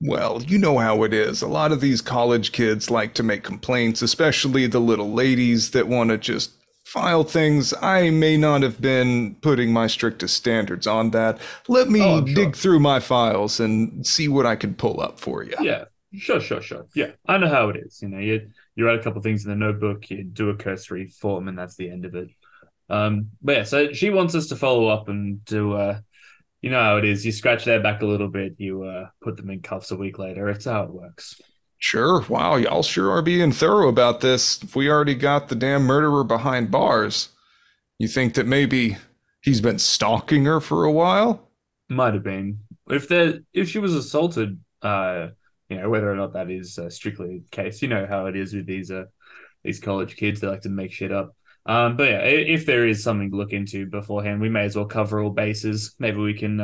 Well, you know how it is. A lot of these college kids like to make complaints, especially the little ladies that want to just file things. I may not have been putting my strictest standards on that. Let me dig through my files and see what I can pull up for you. Yeah, sure. Yeah, I know how it is. You know, you write a couple things in the notebook, you do a cursory form, and that's the end of it. But yeah, so she wants us to follow up and do you know how it is. You scratch their back a little bit, you put them in cuffs a week later. It's how it works. Sure. Wow, y'all sure are being thorough about this. If we already got the damn murderer behind bars, you think that maybe he's been stalking her for a while? Might have been. If she was assaulted, you know, whether or not that is strictly the case, you know how it is with these college kids. They like to make shit up. But yeah, if there is something to look into beforehand, we may as well cover all bases. Maybe we can.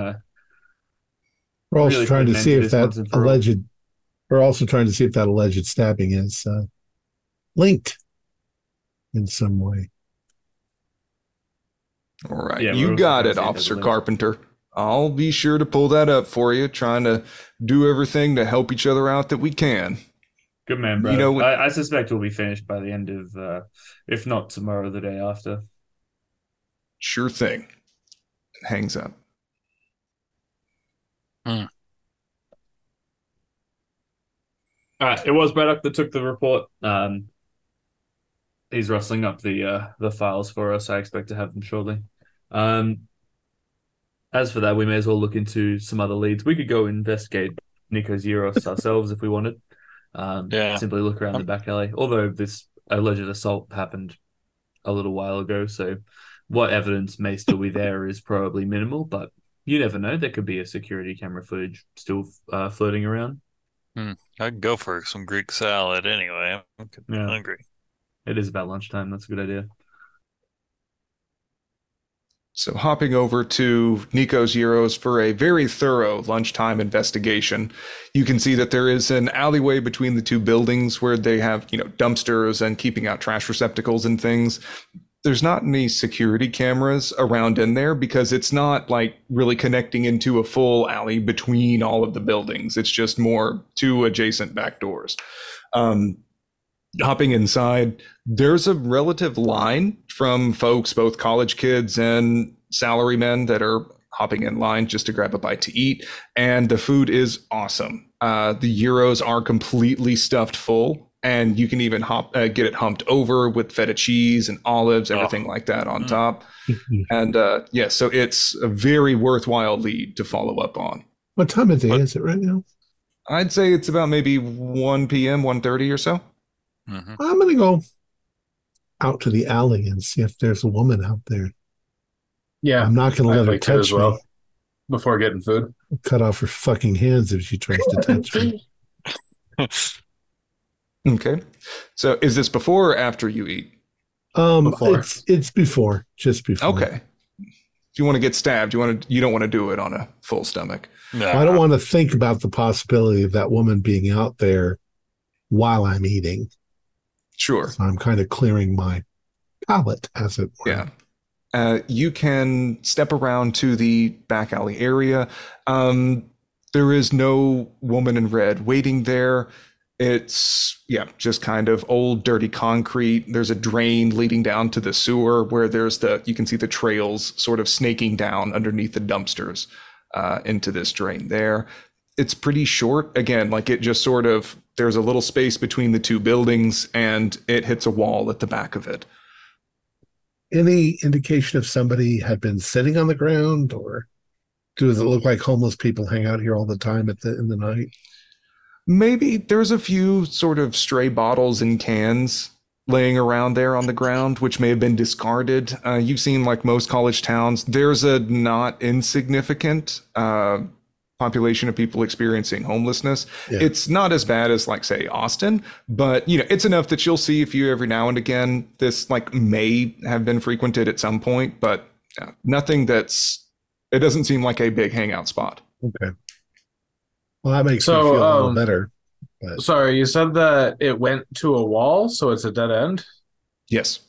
We're also really trying put to an see end to if this once that and for all. alleged. We're also trying to see if that alleged stabbing is linked in some way. All right, Yeah, we're you also got trying to it, see if there's a Officer link. Carpenter. I'll be sure to pull that up for you, trying to do everything to help each other out that we can. Good man, bro. You know, I suspect we'll be finished by the end of, if not tomorrow, the day after. Sure thing. Hangs up. All right, it was Braddock that took the report. He's rustling up the files for us. I expect to have them shortly. As for that, we may as well look into some other leads. We could go investigate Nico's Euros ourselves if we wanted. Simply look around the back alley. Although this alleged assault happened a little while ago, so what evidence may still be there is probably minimal, but you never know. There could be a security camera footage still floating around. I'd go for some Greek salad anyway. I'm hungry. It is about lunchtime. That's a good idea. So hopping over to Nico's Euros for a very thorough lunchtime investigation, you can see that there is an alleyway between the two buildings where they have, dumpsters and keeping out trash receptacles and things. There's not any security cameras around in there because it's not like really connecting into a full alley between all of the buildings. It's just more two adjacent back doors. Hopping inside, there's a relative line from folks, both college kids and salarymen, that are hopping in line just to grab a bite to eat. And the food is awesome. The Euros are completely stuffed full, and you can even get it humped over with feta cheese and olives, everything like that on top. And so it's a very worthwhile lead to follow up on. What time of day is it right now? I'd say it's about maybe 1 p.m., 1:30 or so. I'm going to go out to the alley and see if there's a woman out there. Yeah, I'm not going to let her touch me. Before getting food. I'll cut off her fucking hands if she tries to touch me. Okay. So is this before or after you eat? Before. It's before, just before. Okay. If you want to get stabbed, you don't want to do it on a full stomach. No. I don't want to think about the possibility of that woman being out there while I'm eating. Sure. So I'm kind of clearing my palate, as it were. Yeah. You can step around to the back alley area. There is no woman in red waiting there. It's, yeah, just kind of old, dirty concrete. There's a drain leading down to the sewer where you can see the trails sort of snaking down underneath the dumpsters into this drain there. It's pretty short. Again, like it just sort of, there's a little space between the two buildings and it hits a wall at the back of it. Any indication if somebody had been sitting on the ground, or does it look like homeless people hang out here all the time in the night? Maybe there's a few sort of stray bottles and cans laying around there on the ground, which may have been discarded. You've seen, like most college towns, there's a not insignificant population of people experiencing homelessness. Yeah. It's not as bad as, like, say, Austin, but it's enough that you'll see a few every now and again. This may have been frequented at some point, but nothing it doesn't seem like a big hangout spot. Okay. Well, that makes me feel a little better. But... Sorry, you said that it went to a wall, so it's a dead end? Yes.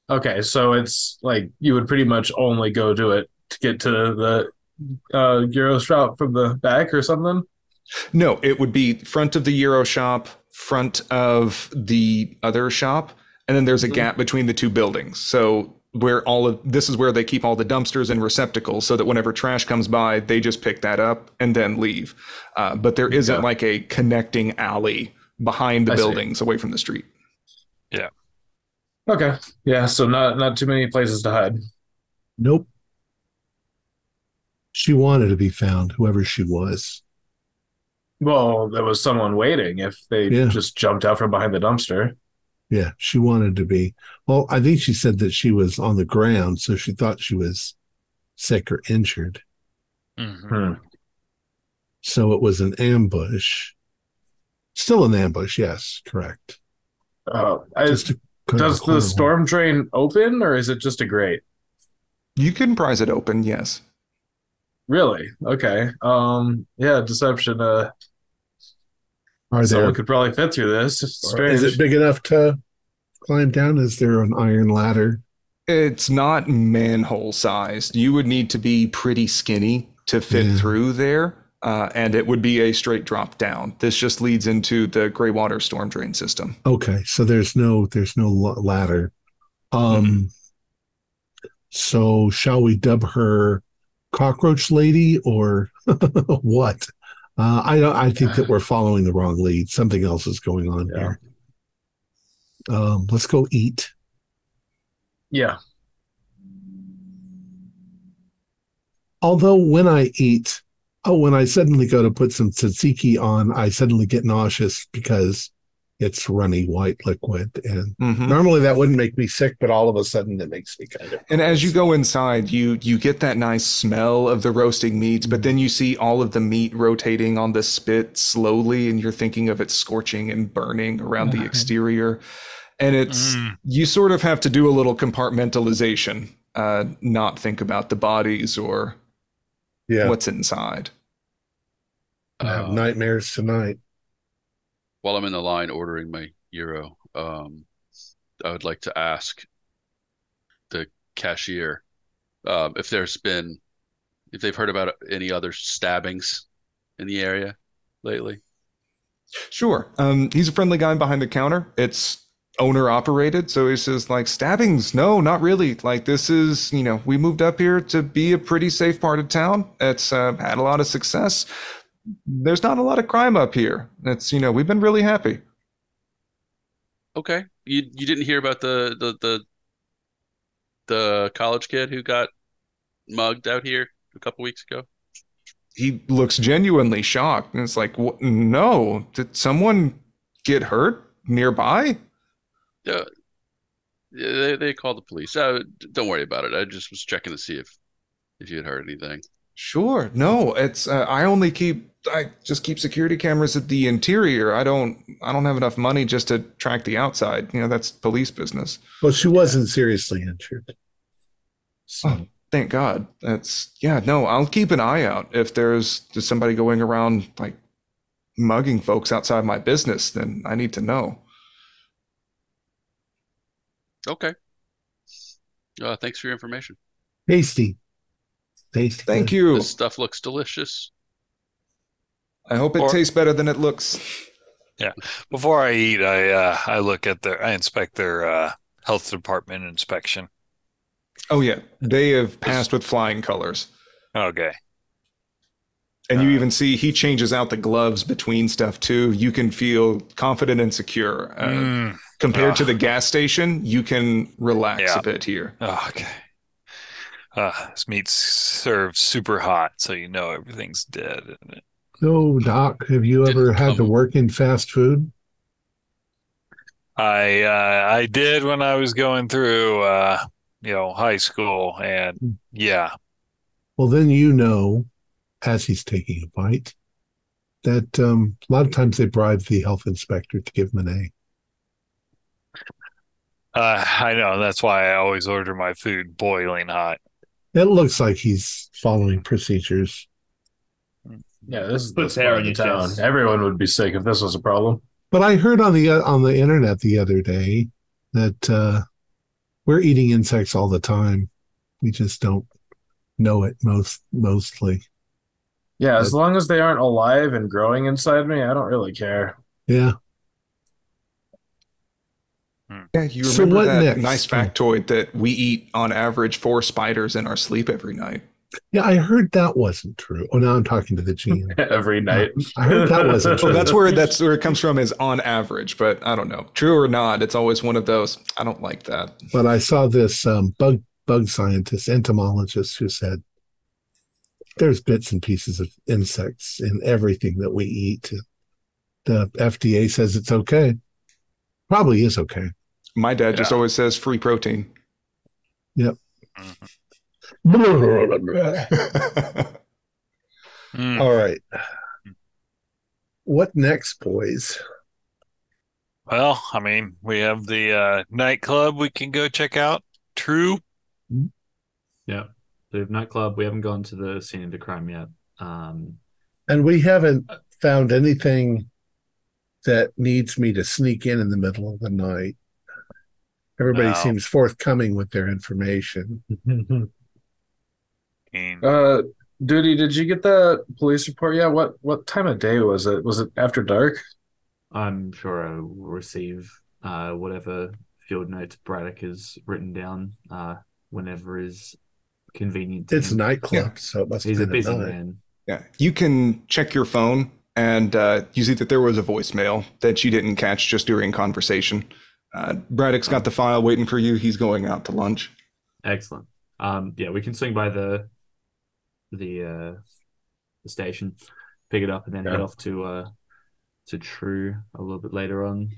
Okay, so it's like you would pretty much only go to it to get to the Euro shop from the back or something? No, it would be front of the Euro shop, front of the other shop, and then there's a gap between the two buildings. So this is where they keep all the dumpsters and receptacles, so that whenever trash comes by, they just pick that up and then leave. But there isn't like a connecting alley behind the buildings away from the street. Yeah. Okay. Yeah. So not too many places to hide. Nope. She wanted to be found, whoever she was. Well, there was someone waiting if they just jumped out from behind the dumpster. Yeah, she wanted to be. Well, I think she said that she was on the ground, so she thought she was sick or injured. Mm-hmm. So it was an ambush. Still an ambush, yes, correct. Does the storm drain open, or is it just a grate? You can prise it open, yes. Really? Okay. Yeah, deception. Someone could probably fit through this. Is it big enough to climb down? Is there an iron ladder? It's not manhole sized. You would need to be pretty skinny to fit through there, and it would be a straight drop down. This just leads into the gray water storm drain system. Okay, so there's no ladder. So shall we dub her Cockroach Lady or what? I think that we're following the wrong lead. Something else is going on here. Let's go eat. Yeah. Although when I eat, when I suddenly go to put some tzatziki on, I suddenly get nauseous because it's runny white liquid. And normally that wouldn't make me sick, but all of a sudden it makes me kind of. And as you go inside, you get that nice smell of the roasting meats, but then you see all of the meat rotating on the spit slowly, and you're thinking of it scorching and burning around the exterior. And it's you sort of have to do a little compartmentalization, not think about the bodies or what's inside. I have nightmares tonight. While I'm in the line ordering my Euro, I would like to ask the cashier if they've heard about any other stabbings in the area lately. Sure. He's a friendly guy behind the counter. It's owner operated, so he says, like, stabbings? No, not really. Like, this is, we moved up here to be a pretty safe part of town. It's had a lot of success. There's not a lot of crime up here. It's, we've been really happy. Okay. You didn't hear about the college kid who got mugged out here a couple weeks ago? He looks genuinely shocked. And it's like, no, did someone get hurt nearby? They called the police. Don't worry about it. I just was checking to see if you had heard anything. Sure. No, it's I just keep security cameras at the interior. I don't have enough money just to track the outside. That's police business. Well, she wasn't seriously injured. So. Oh, thank God. I'll keep an eye out. If there's somebody going around like mugging folks outside my business, then I need to know. Okay. Thanks for your information. Tasty. Thank you. This stuff looks delicious. I hope it tastes better than it looks. Yeah. Before I eat, I look at I inspect their health department inspection. Oh yeah, they have passed with flying colors. Okay. And you even see he changes out the gloves between stuff too. You can feel confident and secure. Compared to the gas station, you can relax a bit here. Oh, okay. This meat's served super hot, so you know everything's dead, isn't it? So, Doc, have you ever had to work in fast food? I did when I was going through high school, and yeah. Well, then you know, as he's taking a bite, that a lot of times they bribe the health inspector to give him an A. I know. That's why I always order my food boiling hot. It looks like he's following procedures. Yeah, this is Put this hair part on of the your town. chest. Everyone would be sick if this was a problem. But I heard on the internet the other day that we're eating insects all the time. We just don't know it mostly. Yeah, as long as they aren't alive and growing inside me, I don't really care. Yeah. Yeah, you So remember what that next? nice factoid that we eat on average 4 spiders in our sleep every night? Yeah, I heard that wasn't true. Oh, now I'm talking to the GM. Every night. I heard that wasn't true. Well, that's where it comes from, is on average, but I don't know. True or not, it's always one of those. I don't like that. But I saw this bug scientist, entomologist, who said there's bits and pieces of insects in everything that we eat. The FDA says it's okay. Probably is okay. My dad just always says free protein. Yep. All right. What next, boys? Well, I mean, we have the nightclub we can go check out. True. Yeah. The nightclub, we haven't gone to the scene of the crime yet. And we haven't found anything that needs me to sneak in the middle of the night. Everybody seems forthcoming with their information. Duty, did you get the police report yet? What time of day was it? Was it after dark? I'm sure I will receive whatever field notes Braddock has written down whenever is convenient to It's a him. nightclub, so it must He's a have been busy at night. man. Yeah, you can check your phone and you see that there was a voicemail that you didn't catch just during conversation. Braddock's got the file waiting for you. He's going out to lunch. Excellent. Yeah, we can swing by the station, pick it up, and then head off to True a little bit later on.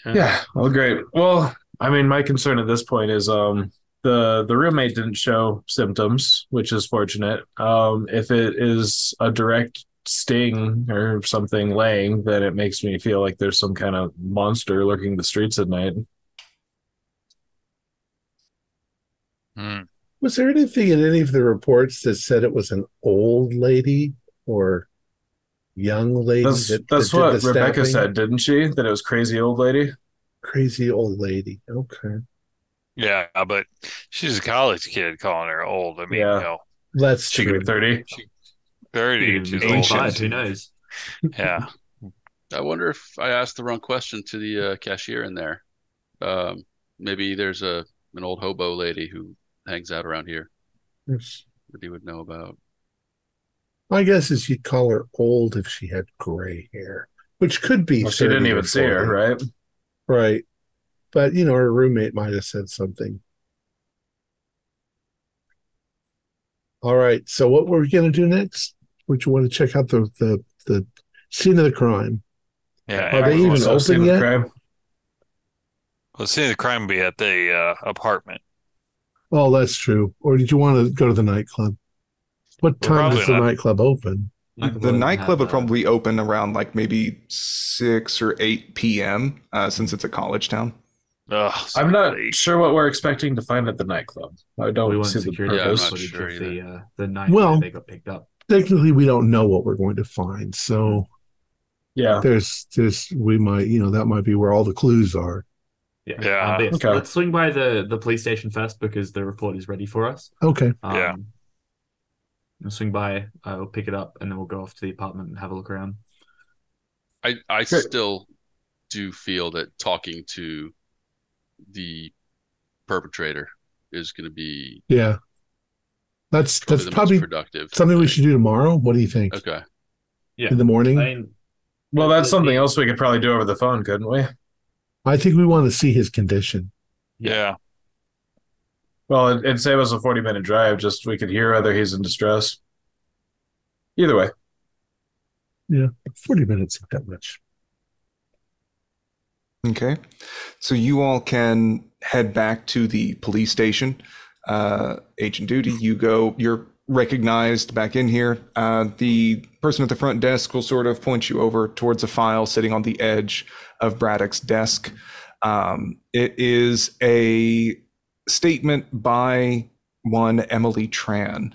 Yeah. Well, great. Well, I mean, my concern at this point is the roommate didn't show symptoms, which is fortunate. If it is a direct sting or something laying, then it makes me feel like there's some kind of monster lurking the streets at night. Was there anything in any of the reports that said it was an old lady or young lady? That's what Rebecca said, didn't she? That it was crazy old lady? Crazy old lady. Okay. Yeah, but she's a college kid calling her old. I mean, that's she could be 30. 30. She's ancient. Who knows? Yeah. I wonder if I asked the wrong question to the cashier in there. Maybe there's an old hobo lady who hangs out around here that he would know about. My guess is you'd call her old if she had gray hair, which could be. Well, she didn't even see her, right? Right. But, her roommate might have said something. All right. So what were we going to do next? Would you want to check out the scene of the crime? Yeah. Are they even open yet? Well, the scene of the crime would be at the apartment. Oh, that's true. Or did you want to go to the nightclub? What time does the nightclub open? The nightclub would probably open around like maybe 6 or 8 p.m. Since it's a college town. I'm not sure what we're expecting to find at the nightclub. I don't see the purpose. Footage of the night where they got picked up. Technically, we don't know what we're going to find. So, there's we might, that might be where all the clues are. Yeah. Okay. Let's swing by the police station first because the report is ready for us. Okay. We'll swing by, we'll pick it up, and then we'll go off to the apartment and have a look around. I still do feel that talking to the perpetrator is going to be Yeah. That's probably the most probably productive something we thing. should do tomorrow. What do you think? Okay. Yeah. In the morning? I mean, Well, that's something the- else we could probably do over the phone, couldn't we? I think we want to see his condition. Yeah. Well, it'd save us a 40-minute drive. Just we could hear whether he's in distress. Either way. Yeah, 40 minutes, not that much. Okay. So you all can head back to the police station. Agent Duty, you're recognized back in here. The person at the front desk will sort of point you over towards a file sitting on the edge of Braddock's desk. It is a statement by one Emily Tran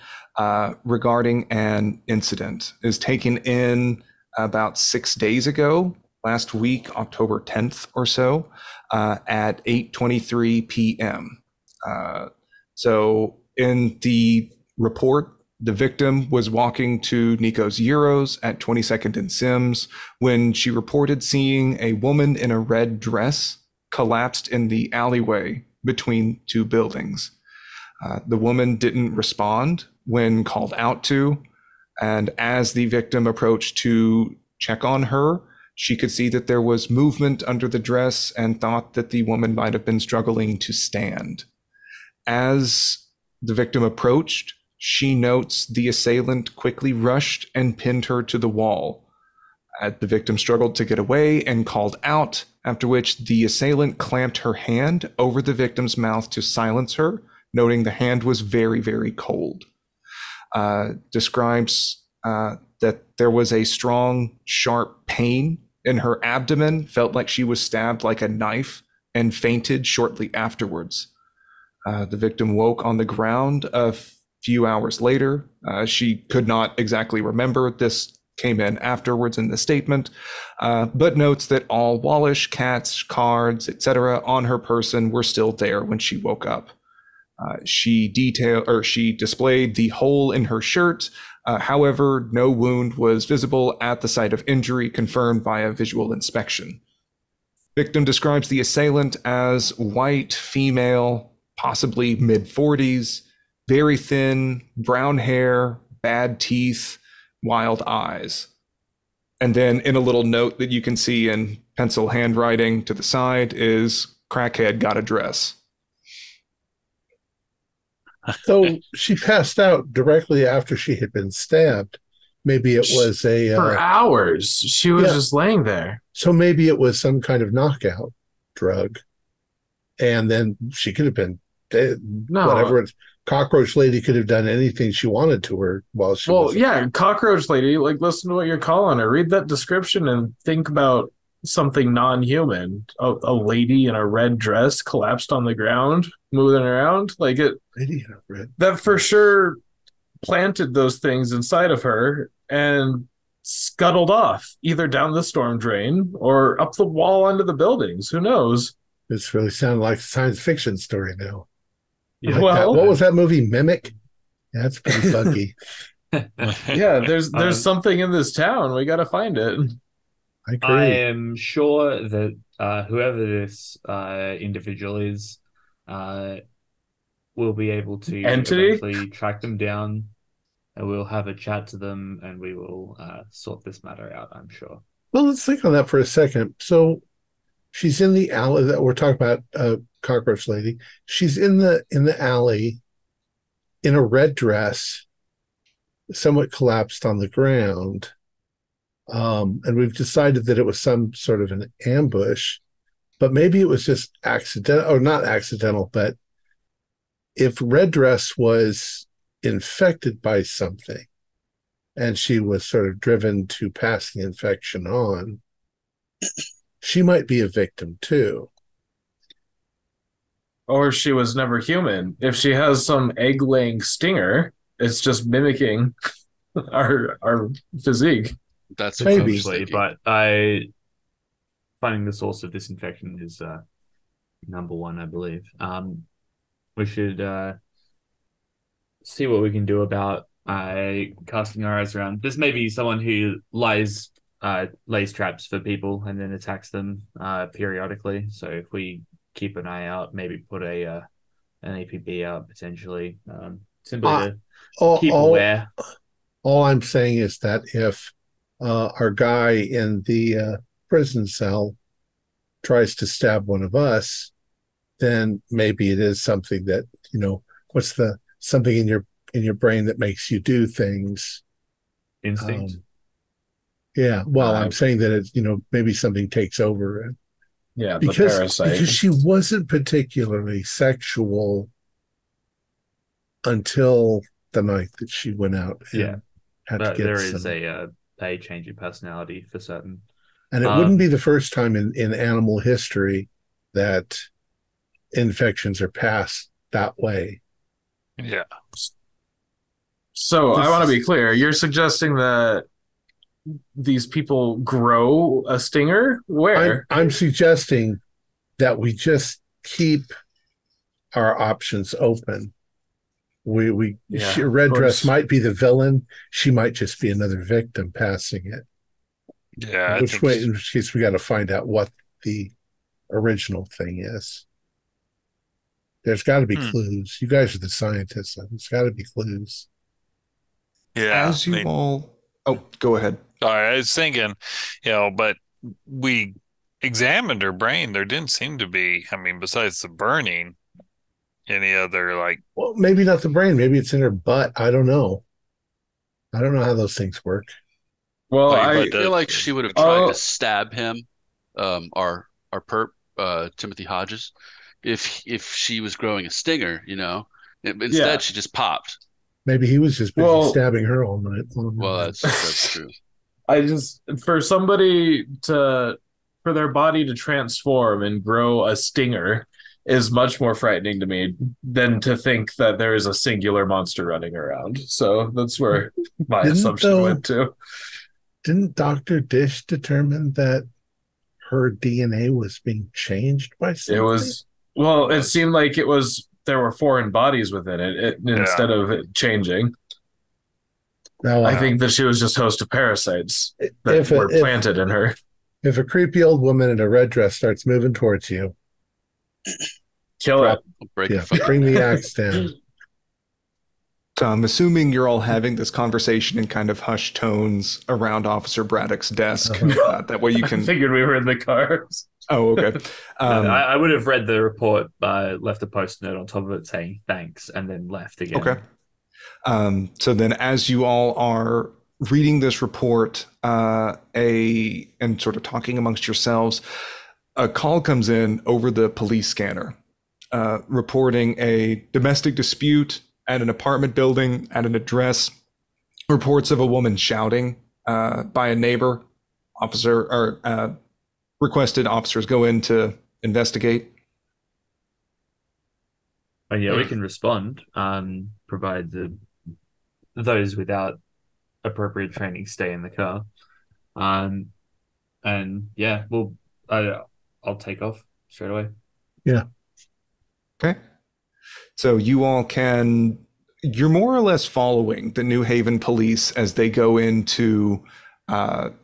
regarding an incident. It was taken in about 6 days ago, last week, October 10th or so, at 8:23 p.m. So in the report, the victim was walking to Nico's Euros at 22nd and Sims when she reported seeing a woman in a red dress collapsed in the alleyway between two buildings. The woman didn't respond when called out to, and as the victim approached to check on her, she could see that there was movement under the dress and thought that the woman might have been struggling to stand. As the victim approached, she notes the assailant quickly rushed and pinned her to the wall. The victim struggled to get away and called out, after which the assailant clamped her hand over the victim's mouth to silence her, noting the hand was very, very cold. Describes that there was a strong, sharp pain in her abdomen, felt like she was stabbed like a knife, and fainted shortly afterwards. The victim woke on the ground a few hours later. She could not exactly remember. This came in afterwards in the statement, but notes that all Wallish, cats, cards, etc. on her person were still there when she woke up. She displayed the hole in her shirt. However, no wound was visible at the site of injury, confirmed via visual inspection. Victim describes the assailant as white, female, possibly mid-40s, very thin, brown hair, bad teeth, wild eyes. And then in a little note that you can see in pencil handwriting to the side is crackhead got a dress. So she passed out directly after she had been stabbed. Maybe it was for hours. She was just laying there. So maybe it was some kind of knockout drug. And then she could have been dead. No. Whatever. Cockroach Lady could have done anything she wanted to her while she was. Well, yeah, Cockroach Lady, like, listen to what you're calling her. Read that description and think about something non-human. A lady in a red dress collapsed on the ground, moving around. Like, Lady in a red that for sure planted those things inside of her and scuttled off, either down the storm drain or up the wall onto the buildings. Who knows? It's really sounding like a science fiction story now. Yeah, Like well, what was that movie, Mimic? Yeah, that's pretty funky. yeah, there's something in this town. We got to find it. I agree. I am sure that whoever this individual is will be able to eventually track them down, and we'll have a chat to them, and we will sort this matter out, I'm sure. Well, let's think on that for a second. So she's in the alley that we're talking about, Cockroach Lady. She's in the alley in a red dress, somewhat collapsed on the ground. And we've decided that it was some sort of an ambush, but maybe it was just accidental, or not accidental, but if red dress was infected by something and she was sort of driven to pass the infection on, she might be a victim too. Or she was never human. If she has some egg-laying stinger, it's just mimicking our physique. That's maybe, but finding the source of this infection is number one, I believe. We should see what we can do about casting our eyes around. This may be someone who lies lays traps for people and then attacks them periodically. So if we keep an eye out, maybe put an APB out potentially, simply to keep aware. All I'm saying is that if our guy in the prison cell tries to stab one of us, then maybe it is something that, what's the something in your brain that makes you do things. Instinct. Yeah. Well, I'm saying that it's, maybe something takes over. Yeah, because the parasite. Because she wasn't particularly sexual until the night that she went out and had to get there is a change in personality for certain. And it wouldn't be the first time in animal history that infections are passed that way. Yeah. So I want to be clear. You're suggesting that these people grow a stinger? Where? I'm suggesting that we just keep our options open. Red Dress might be the villain. She might just be another victim passing it. Yeah. In which case we got to find out what the original thing is. There's got to be clues. You guys are the scientists. There's got to be clues. Yeah. As you all... Oh, go ahead. Sorry, I was thinking, but we examined her brain. There didn't seem to be, besides the burning, any other Well, maybe not the brain. Maybe it's in her butt. I don't know. I don't know how those things work. Well, I feel like she would have tried to stab him, our perp, Timothy Hodges, if she was growing a stinger, Instead, she just popped. Maybe he was just busy stabbing her all night. Well, that's true. For their body to transform and grow a stinger is much more frightening to me than to think that there is a singular monster running around. So that's where my assumption went to. Didn't Dr. Dish determine that her DNA was being changed by something? It seemed like there were foreign bodies within it instead of it changing. I think that she was just host to parasites that were planted in her. If a creepy old woman in a red dress starts moving towards you, kill it. Bring the axe down. So I'm assuming you're all having this conversation in kind of hushed tones around Officer Braddock's desk. That way you can... I figured we were in the cars. Oh, okay. I would have read the report, left a post note on top of it saying thanks, and then left again. Okay. So then as you all are reading this report and sort of talking amongst yourselves, a call comes in over the police scanner reporting a domestic dispute at an apartment building at an address. Reports of a woman shouting by a neighbor. Requested officers go in to investigate. We can respond, provided those without appropriate training stay in the car. I'll take off straight away. Yeah. Okay. So you all you're more or less following the New Haven police as they go into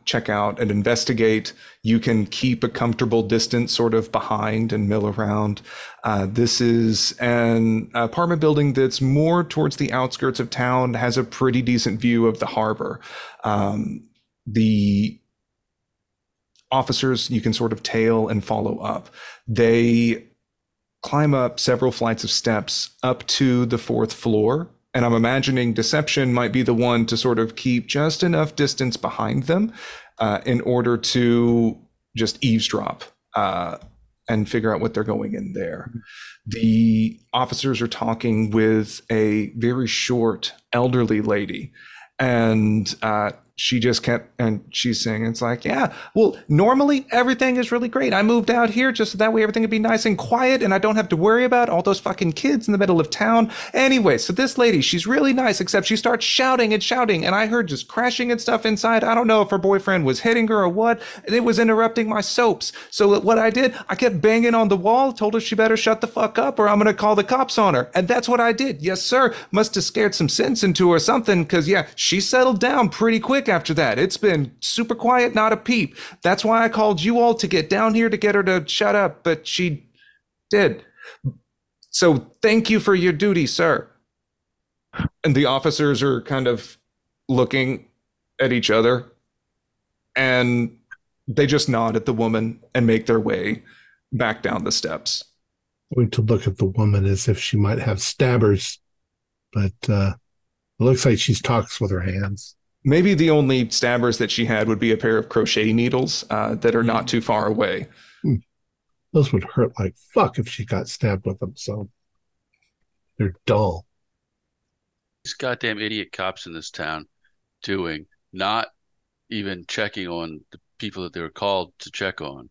check out and investigate. You can keep a comfortable distance sort of behind and mill around. This is an apartment building that's more towards the outskirts of town, has a pretty decent view of the harbor. The officers, you can sort of tail and follow up. They climb up several flights of steps up to the 4th floor. And I'm imagining Deception might be the one to sort of keep just enough distance behind them in order to just eavesdrop and figure out what they're going in there. The officers are talking with a very short, elderly lady. And she just kept, and she's saying, it's like, yeah, well, normally everything is really great. I moved out here just so that way everything would be nice and quiet and I don't have to worry about all those fucking kids in the middle of town. Anyway, so this lady, she's really nice, except she starts shouting and I heard just crashing and stuff inside. I don't know if her boyfriend was hitting her or what. It was interrupting my soaps. So what I did, I kept banging on the wall, told her she better shut the fuck up or I'm going to call the cops on her. And that's what I did. Yes, sir. Must have scared some sense into her or something because, yeah, she settled down pretty quick quick after that. It's been super quiet, not a peep. That's why I called you all to get down here to get her to shut up, but she did. So thank you for your duty, sir. And the officers are kind of looking at each other, and they just nod at the woman and make their way back down the steps. Going to look at the woman as if she might have stabbers, but it looks like she talks with her hands. Maybe the only stabbers that she had would be a pair of crochet needles that are not too far away. Those would hurt like fuck if she got stabbed with them, so they're dull. These goddamn idiot cops in this town doing, not even checking on the people that they were called to check on.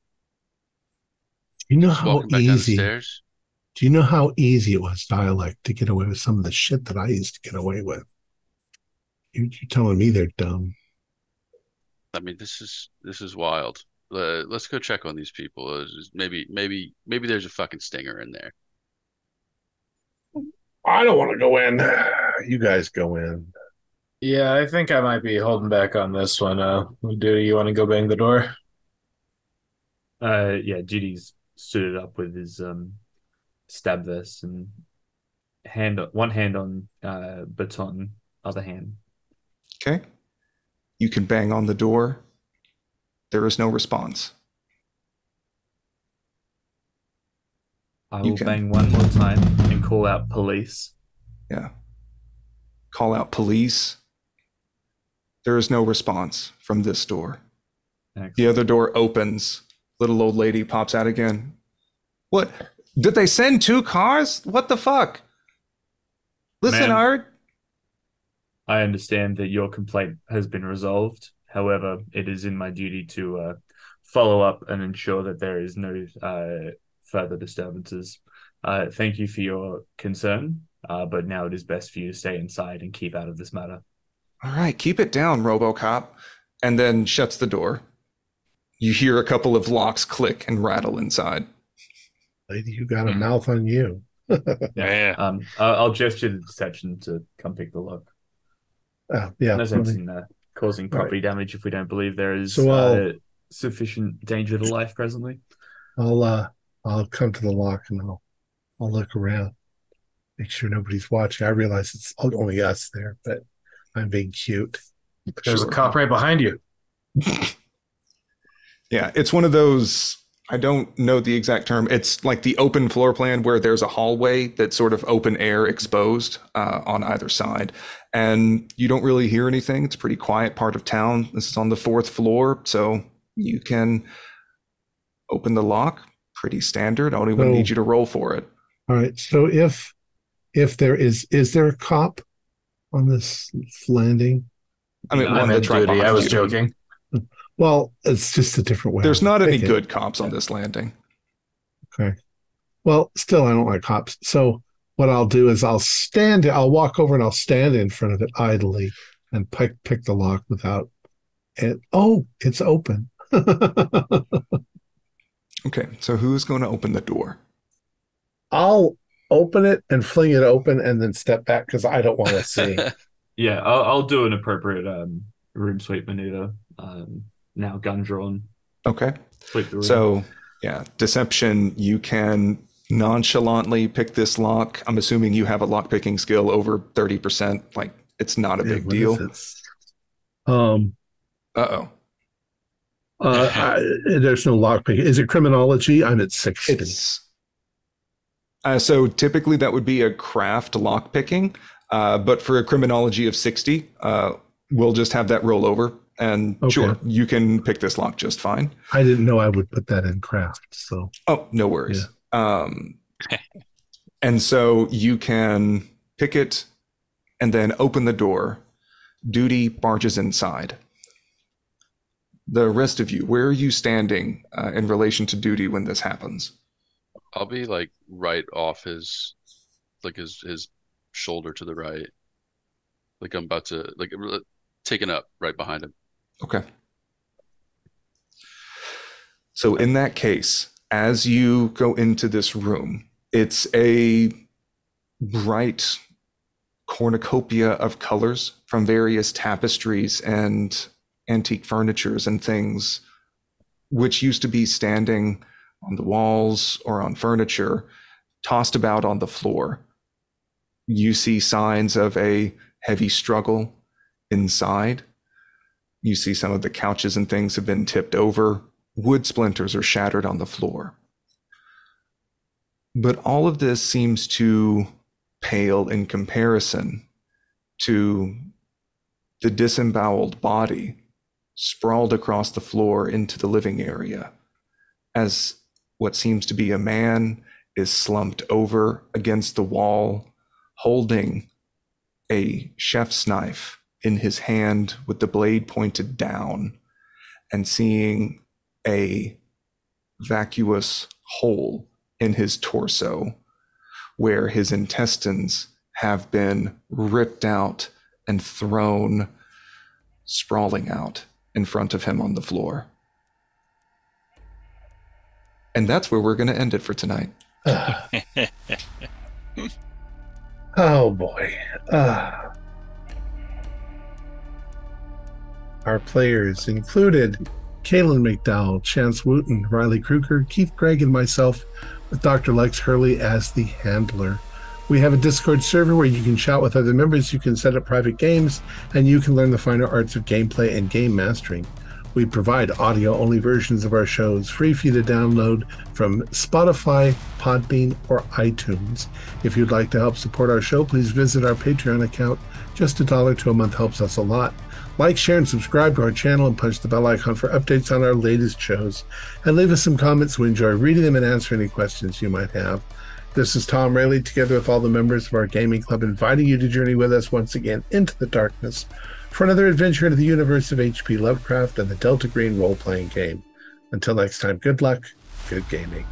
You know Just how walking back down the easy? stairs? Do you know how easy it was, dialect, to get away with some of the shit that I used to get away with? You're telling me they're dumb. I mean, this is wild. Let's go check on these people. Maybe there's a fucking stinger in there. I don't want to go in. You guys go in. Yeah, I think I might be holding back on this one. Duty, you want to go bang the door? Yeah, Judy's suited up with his stab vest and one hand on baton, other hand. Okay. You can bang on the door. There is no response. I will bang one more time and call out police. Yeah. Call out police. There is no response from this door. Excellent. The other door opens. Little old lady pops out again. What? Did they send 2 cars? What the fuck? Listen, Art. I understand that your complaint has been resolved. However, it is in my duty to follow up and ensure that there is no further disturbances. Thank you for your concern, but now it is best for you to stay inside and keep out of this matter. All right, keep it down, RoboCop. And then shuts the door. You hear a couple of locks click and rattle inside. Lady, you got a mouth on you. Yeah. I'll gesture the deception to come pick the lock. Yeah. No sense in causing property damage if we don't believe there is sufficient danger to life presently. I'll come to the lock and I'll look around, make sure nobody's watching. I realize it's only us there, but I'm being cute. There's a cop right behind you. Yeah, it's one of those, I don't know the exact term. It's like the open floor plan where there's a hallway that's sort of open air exposed on either side. And you don't really hear anything. It's a pretty quiet part of town. This is on the 4th floor, so you can open the lock. Pretty standard. I don't even need you to roll for it. All right. So if there is there a cop on this landing? I mean, one that's right behind I was you. joking. Well, it's just a different way. There's not any good cops on this landing. Okay. Well, still, I don't like cops. So what I'll do is I'll walk over and I'll stand in front of it idly and pick the lock without it. Oh, it's open. Okay. So who's going to open the door? I'll open it and fling it open and then step back because I don't want to see. Yeah, I'll do an appropriate room sweep maneuver. Now gun drawn. Okay. Sweep the room. So, yeah, deception, you can nonchalantly pick this lock. I'm assuming you have a lock picking skill over 30%. Like, it's not a big deal. Uh-oh. There's no lock picking. Is it criminology? I'm at 60. So typically that would be a craft lock picking, but for a criminology of 60, we'll just have that roll over. And sure, you can pick this lock just fine. I didn't know I would put that in craft. So no worries. Yeah. And so you can pick it and then open the door. Duty barges inside. The rest of you, where are you standing in relation to Duty when this happens? I'll be like right off his shoulder to the right. Like I'm about to taken up right behind him. Okay. So in that case, as you go into this room, it's a bright cornucopia of colors from various tapestries and antique furnitures and things, which used to be standing on the walls or on furniture, tossed about on the floor. You see signs of a heavy struggle inside. You see some of the couches and things have been tipped over. Wood splinters are shattered on the floor. But all of this seems to pale in comparison to the disemboweled body sprawled across the floor into the living area, as what seems to be a man is slumped over against the wall, holding a chef's knife in his hand with the blade pointed down, and seeing a vacuous hole in his torso where his intestines have been ripped out and thrown sprawling out in front of him on the floor. And that's where we're going to end it for tonight. Oh boy. Our players included Kaylin McDowell, Chance Wooten, Riley Kruger, Keith Gregg, and myself, with Dr. Lex Hurley as the handler. We have a Discord server where you can chat with other members, you can set up private games, and you can learn the finer arts of gameplay and game mastering. We provide audio-only versions of our shows, free for you to download from Spotify, Podbean, or iTunes. If you'd like to help support our show, please visit our Patreon account. Just $1 to a month helps us a lot. Like, share, and subscribe to our channel, and punch the bell icon for updates on our latest shows. And leave us some comments. We enjoy reading them and answering any questions you might have. This is Thom Raley, together with all the members of our gaming club, inviting you to journey with us once again into the darkness for another adventure into the universe of H.P. Lovecraft and the Delta Green role-playing game. Until next time, good luck, good gaming.